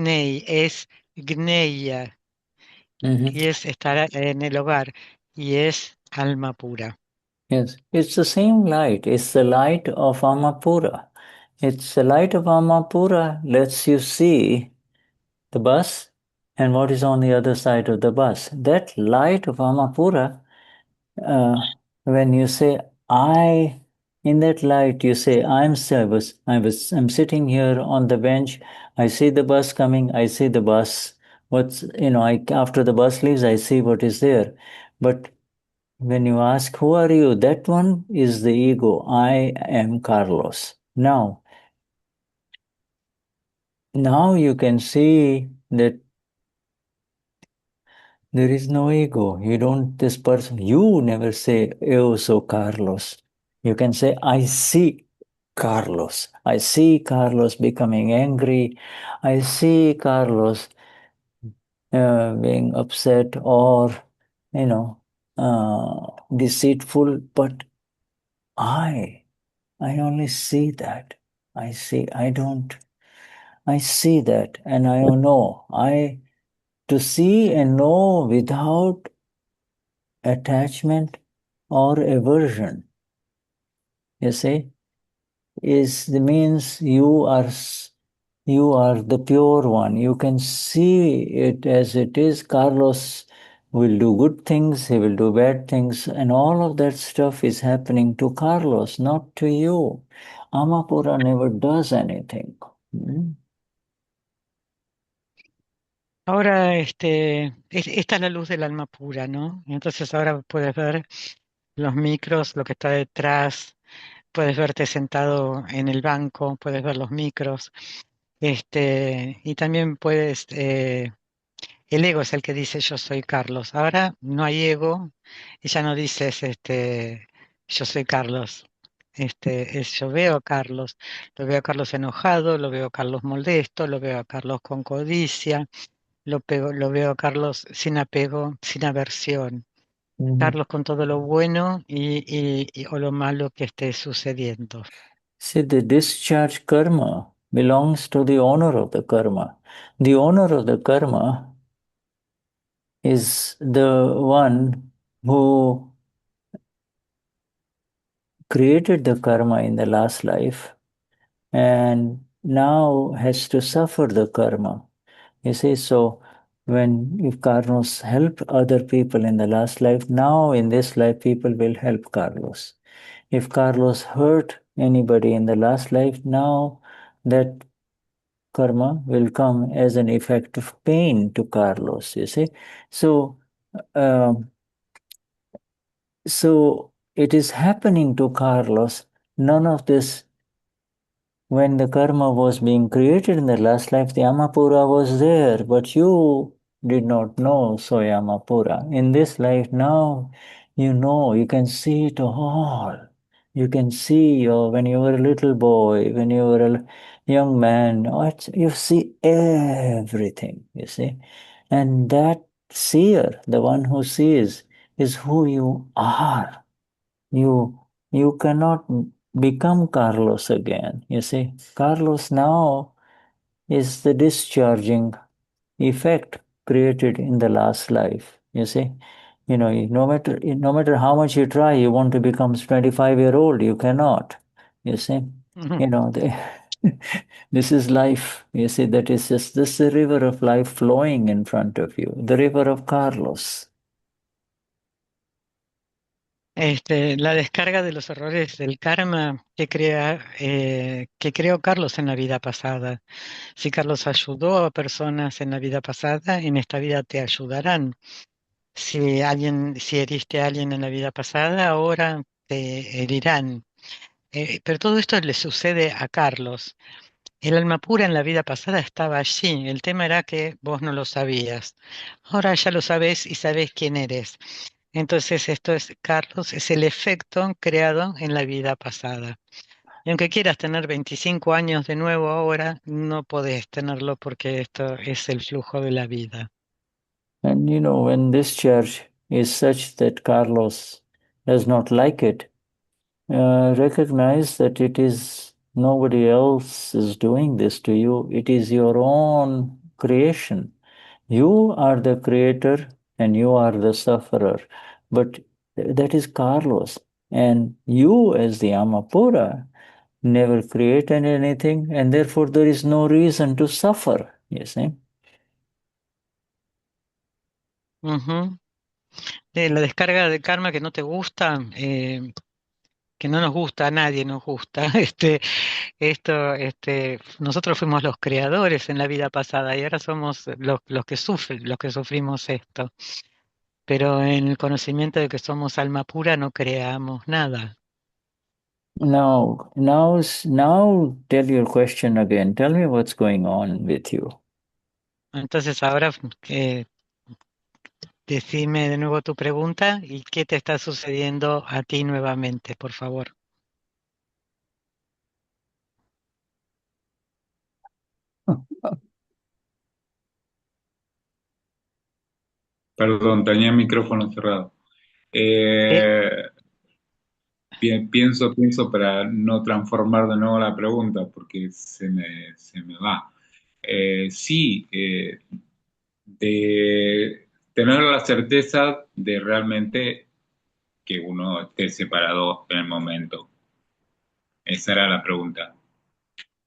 gneya, y es estar en el hogar, y es alma pura. Yes, it's the same light. It's the light of Amapura. It's the light of Amapura lets you see the bus and what is on the other side of the bus. That light of Amapura, when you say I, in that light you say I'm sitting here on the bench. I see the bus coming. I see the bus. After the bus leaves, I see what is there. But when you ask, who are you? That one is the ego. I am Carlos. Now you can see that there is no ego. You never say, eu sou Carlos. You can say, I see Carlos. I see Carlos becoming angry. I see Carlos being upset or, deceitful. But I only see that. I see that and I don't know. To see and know without attachment or aversion, you see, means you are the pure one. You can see it as it is. Carlos will do good things, he will do bad things, and all of that stuff is happening to Carlos, not to you. Amapura never does anything. Ahora, esta es la luz del alma pura, ¿no? Entonces ahora puedes ver los micros, lo que está detrás, puedes verte sentado en el banco, puedes ver los micros, y también puedes, el ego es el que dice yo soy Carlos. Ahora no hay ego y ya no dices, yo soy Carlos. Yo veo a Carlos, lo veo a Carlos enojado, lo veo a Carlos molesto, lo veo a Carlos con codicia, lo veo a Carlos sin apego, sin aversión. Carlos con todo lo bueno o lo malo que esté sucediendo. See, the discharge karma belongs to the owner of the karma. The owner of the karma is the one who created the karma in the last life and now has to suffer the karma. You see, so if Carlos helped other people in the last life, now in this life people will help Carlos. If Carlos hurt anybody in the last life, now that karma will come as an effect of pain to Carlos, you see. So it is happening to Carlos. None of this, when the karma was being created in the last life, the Amapura was there, but you did not know so Amapura. In this life now, you can see it all. You can see when you were a little boy, when you were a young man, you see everything, you see. And that seer, the one who sees, is who you are. You cannot become Carlos again, you see. Carlos now is the discharging effect created in the last life, you see. No matter how much you try, you want to become 25-year-old, you cannot, you see. This is life, you see. That is just this river of life flowing in front of you, the river of Carlos. La descarga de los errores del karma que creó Carlos en la vida pasada. Si Carlos ayudó a personas en la vida pasada, en esta vida te ayudarán. Si heriste a alguien en la vida pasada, ahora te herirán. Pero todo esto le sucede a Carlos. El alma pura en la vida pasada estaba allí. El tema era que vos no lo sabías. Ahora ya lo sabes y sabes quién eres. Entonces Carlos, es el efecto creado en la vida pasada. Y aunque quieras tener 25 años de nuevo ahora, no podés tenerlo porque esto es el flujo de la vida. And when this church is such that Carlos does not like it, recognize that it is nobody else is doing this to you. It is your own creation. You are the creator and you are the sufferer. But that is Carlos. And you, as the Amapura, never created anything, and therefore there is no reason to suffer, you see. La descarga de karma que no te gusta, que no nos gusta, a nadie nos gusta. Nosotros fuimos los creadores en la vida pasada y ahora somos los que sufren, los que sufrimos esto. Pero en el conocimiento de que somos alma pura no creamos nada. Now tell your question again. Tell me what's going on with you. Entonces ahora decime de nuevo tu pregunta y qué te está sucediendo a ti nuevamente, por favor. Perdón, tenía el micrófono cerrado. Pienso para no transformar de nuevo la pregunta porque se me va. Sí, de tener la certeza de realmente que uno esté separado en el momento. Esa era la pregunta.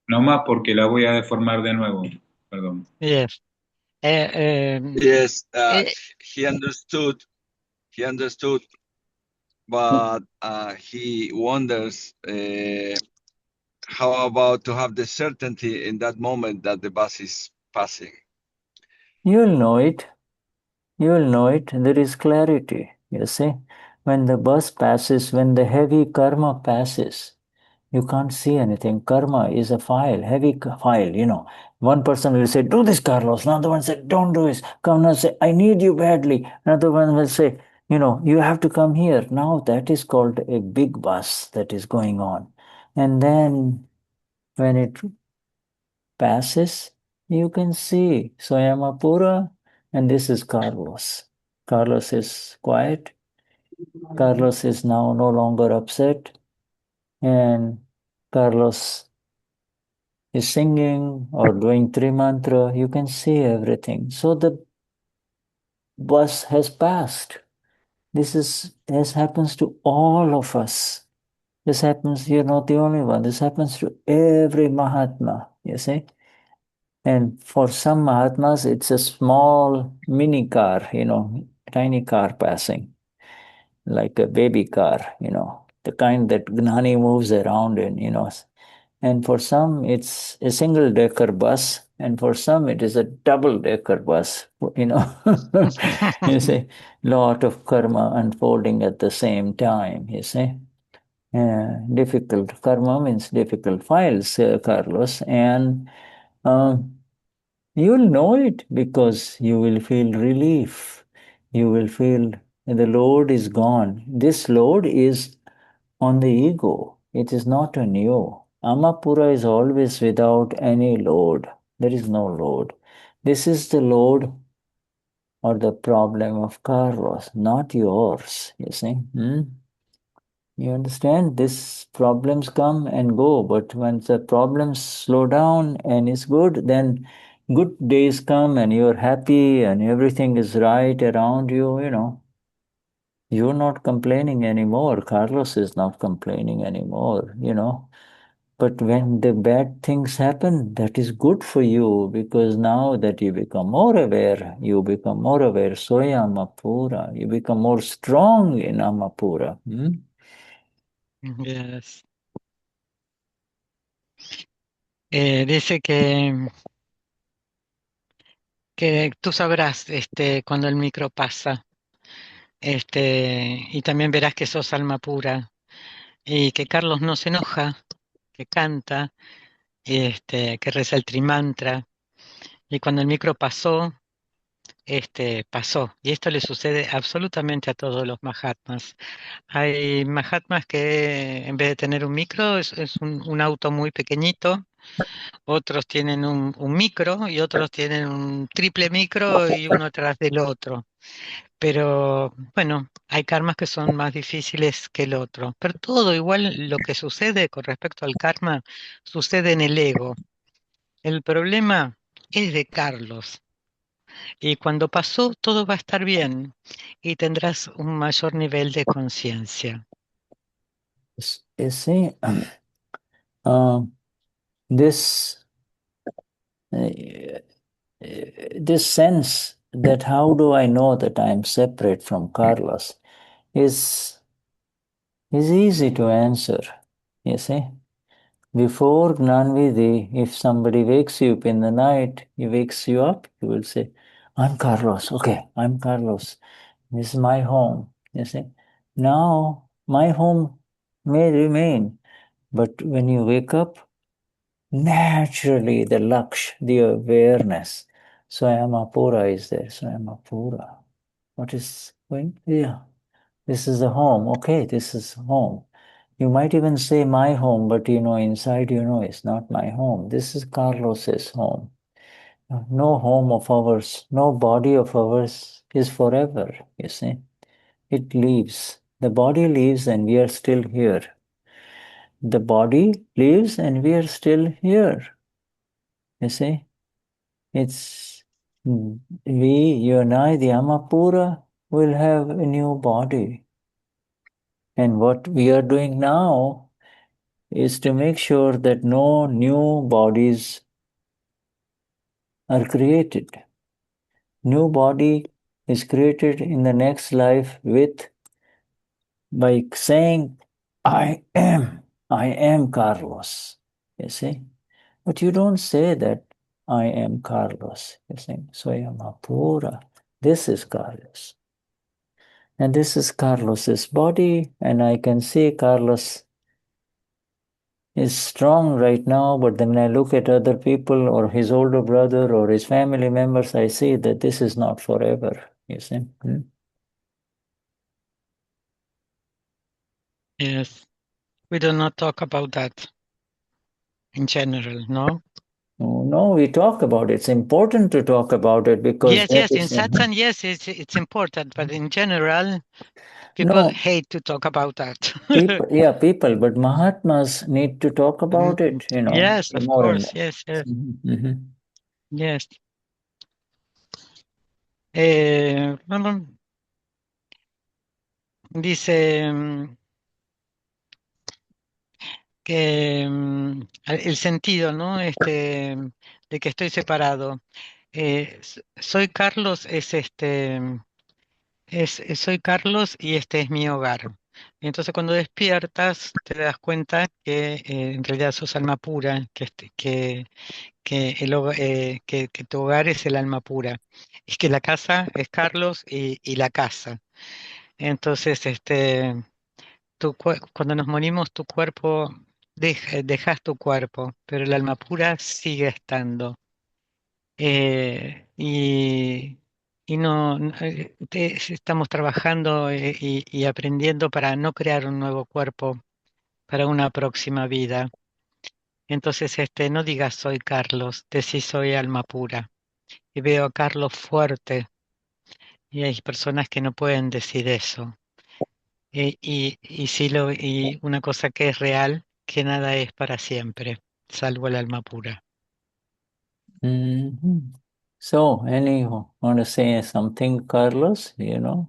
No más porque la voy a deformar de nuevo. Perdón. Yes. Yes, he understood, but he wonders how about to have the certainty in that moment that the bus is passing? You'll know it. You'll know it. There is clarity, you see. When the bus passes, when the heavy karma passes, you can't see anything. Karma is a file, heavy file, you know. One person will say, do this, Carlos. Another one say, don't do this. Come and say, I need you badly. Another one will say, you know, you have to come here. Now that is called a big bus that is going on. And then when it passes, you can see Soyamapura, and this is Carlos. Carlos is quiet. Carlos is now no longer upset. And Carlos is singing or doing Trimantra. You can see everything. So the bus has passed. This happens to all of us. This happens, you're not the only one. This happens to every Mahatma, you see. And for some Mahatmas, it's a small mini car, you know, tiny car passing, like a baby car, you know, the kind that Gnani moves around in, you know. And for some, it's a single-decker bus, and for some, it is a double-decker bus, you know. You see, lot of karma unfolding at the same time, you see. Difficult. Karma means difficult files, Carlos, and you'll know it because you will feel relief. You will feel the load is gone. This load is on the ego. It is not on you. Amapura is always without any load. There is no load. This is the load or the problem of Carlos, not yours, you see. You understand? These problems come and go, but when the problems slow down and is good, then good days come and you're happy and everything is right around you, you know. You're not complaining anymore. Carlos is not complaining anymore, you know. But when the bad things happen, that is good for you because now that you become more aware, Soya Amapura, you become more strong in Amapura. Yes. Dice que tú sabrás cuando el micro pasa, y también verás que sos alma pura, y que Carlos no se enoja, que canta, que reza el trimantra, y cuando el micro pasó, pasó. Y esto le sucede absolutamente a todos los Mahatmas. Hay Mahatmas que en vez de tener un micro es un auto muy pequeñito, otros tienen un micro y otros tienen un triple micro y uno atrás del otro. Pero bueno, hay karmas que son más difíciles que el otro. Pero todo igual lo que sucede con respecto al karma sucede en el ego. El problema es de Carlos. Y cuando pasó, todo va a estar bien y tendrás un mayor nivel de conciencia. You see, this this sense that how do I know that I am separate from Carlos is easy to answer. You see, before Gnanvidhi, if somebody wakes you up in the night, he wakes you up, you will say, I'm Carlos. Okay, I'm Carlos. This is my home. You see, now my home may remain, but when you wake up, naturally the laksh, the awareness, Swayamapura is there. Swayamapura. What is going? Yeah, this is the home. Okay, this is home. You might even say my home, but inside it's not my home. This is Carlos's home. No home of ours, no body of ours is forever, you see. It leaves. The body leaves and we are still here. The body leaves and we are still here. You see? It's you and I, the Amapura, will have a new body. And what we are doing now is to make sure that no new bodies are created. New body is created in the next life by saying, I am Carlos. You see? But you don't say that I am Carlos. You say, Swayamapura. This is Carlos. And this is Carlos's body, and I can see Carlos is strong right now, but then when I look at other people or his older brother or his family members, I see that this is not forever, you see. Yes, we do not talk about that in general, no? No, we talk about it. It's important to talk about it because Yes, in satsang, yes, it's important, but in general, people hate to talk about that. people, but Mahatmas need to talk about it, Yes, of more and course, yes. more. Yes. Dice que el sentido, ¿no? De que estoy separado. Soy Carlos, soy Carlos y este es mi hogar. Y entonces cuando despiertas te das cuenta que en realidad sos alma pura, que tu hogar es el alma pura y que la casa es Carlos y la casa. Entonces, cuando nos morimos, tu cuerpo, dejas tu cuerpo, pero el alma pura sigue estando. Y estamos trabajando y aprendiendo para no crear un nuevo cuerpo para una próxima vida. Entonces, no digas soy Carlos, decís soy alma pura. Y veo a Carlos fuerte, y hay personas que no pueden decir eso. Y una cosa que es real, que nada es para siempre, salvo el alma pura. So, anyhow, want to say something, Carlos? Do you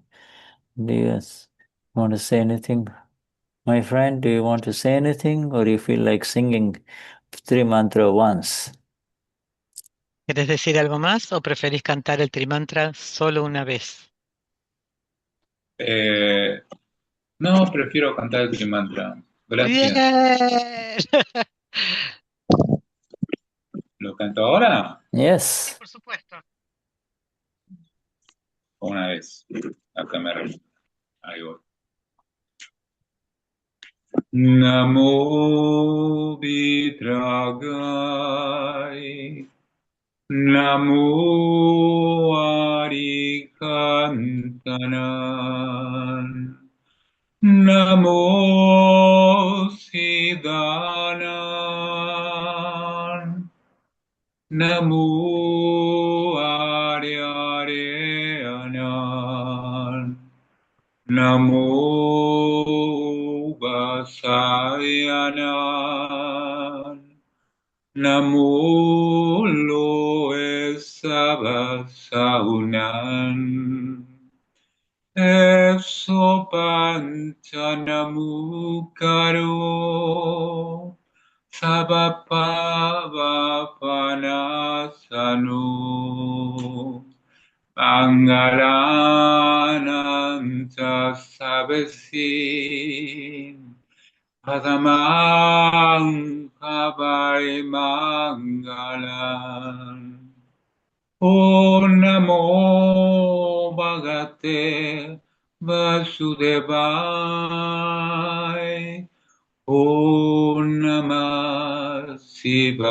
want to say anything? My friend, do you want to say anything or you feel like singing Trimantra once? ¿Querés decir algo más o preferís cantar el Trimantra solo una vez? No, prefiero cantar el Trimantra. Gracias. ¡Bien! ¿Lo canto ahora? Yes. Por supuesto. Una vez. Acá me remito. Ahí voy. Namo Vitragai Namo Arikantanan Namo Siddhanan Namo Aryareanan Namo Vasayanan Namo Loe Sabasa Saunan Exopantanamukaro Sabapavapanasano Mangalananta Sabesin Padamang Kabai Mangalan Om Namo Bhagate Vasudevaya Om Namah Shivaya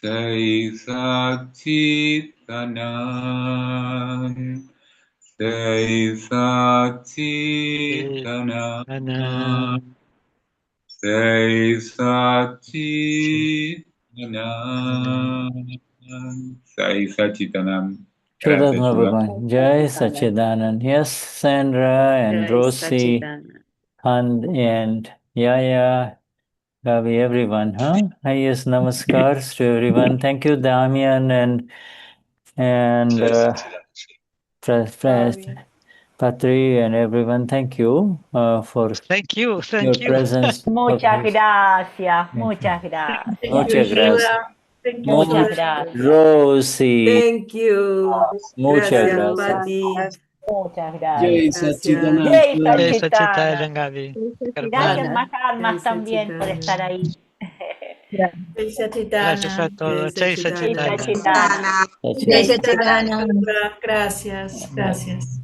Sai Satchitanand Sai Satchitanand Sai Satchitanand Sai Satchitanand. Gracias, Shukladhyan, Shuddha. Bhagavan. Jai Sachidanand. Yes, Sandra and Jai Rosie Sachidanand. and Yaya, Gabi, everyone, huh? Highest namaskars to everyone. Thank you, Damian and Patri and everyone. Thank you for Thank you, your thank you. presence. Muchas gracias, Thank you. muchas gracias. Muchas gracias. Thank you, Muchas Shuddha. gracias. Rosie, Thank you. muchas Gracias, gracias. Pati. Muchas Jai gracias. Gracias. Satchidanand. Jai Jai Sachitana. Satchitanand, Gaby. Gracias, Karma. más Jai almas también por estar Satchidanand. ahí. Jai Gracias a Satchitanand. todos. Jai Jai Satchitanand. Satchitanand. Sachitana. Jai Jai Satchidanand. Sachitana. Gracias, gracias.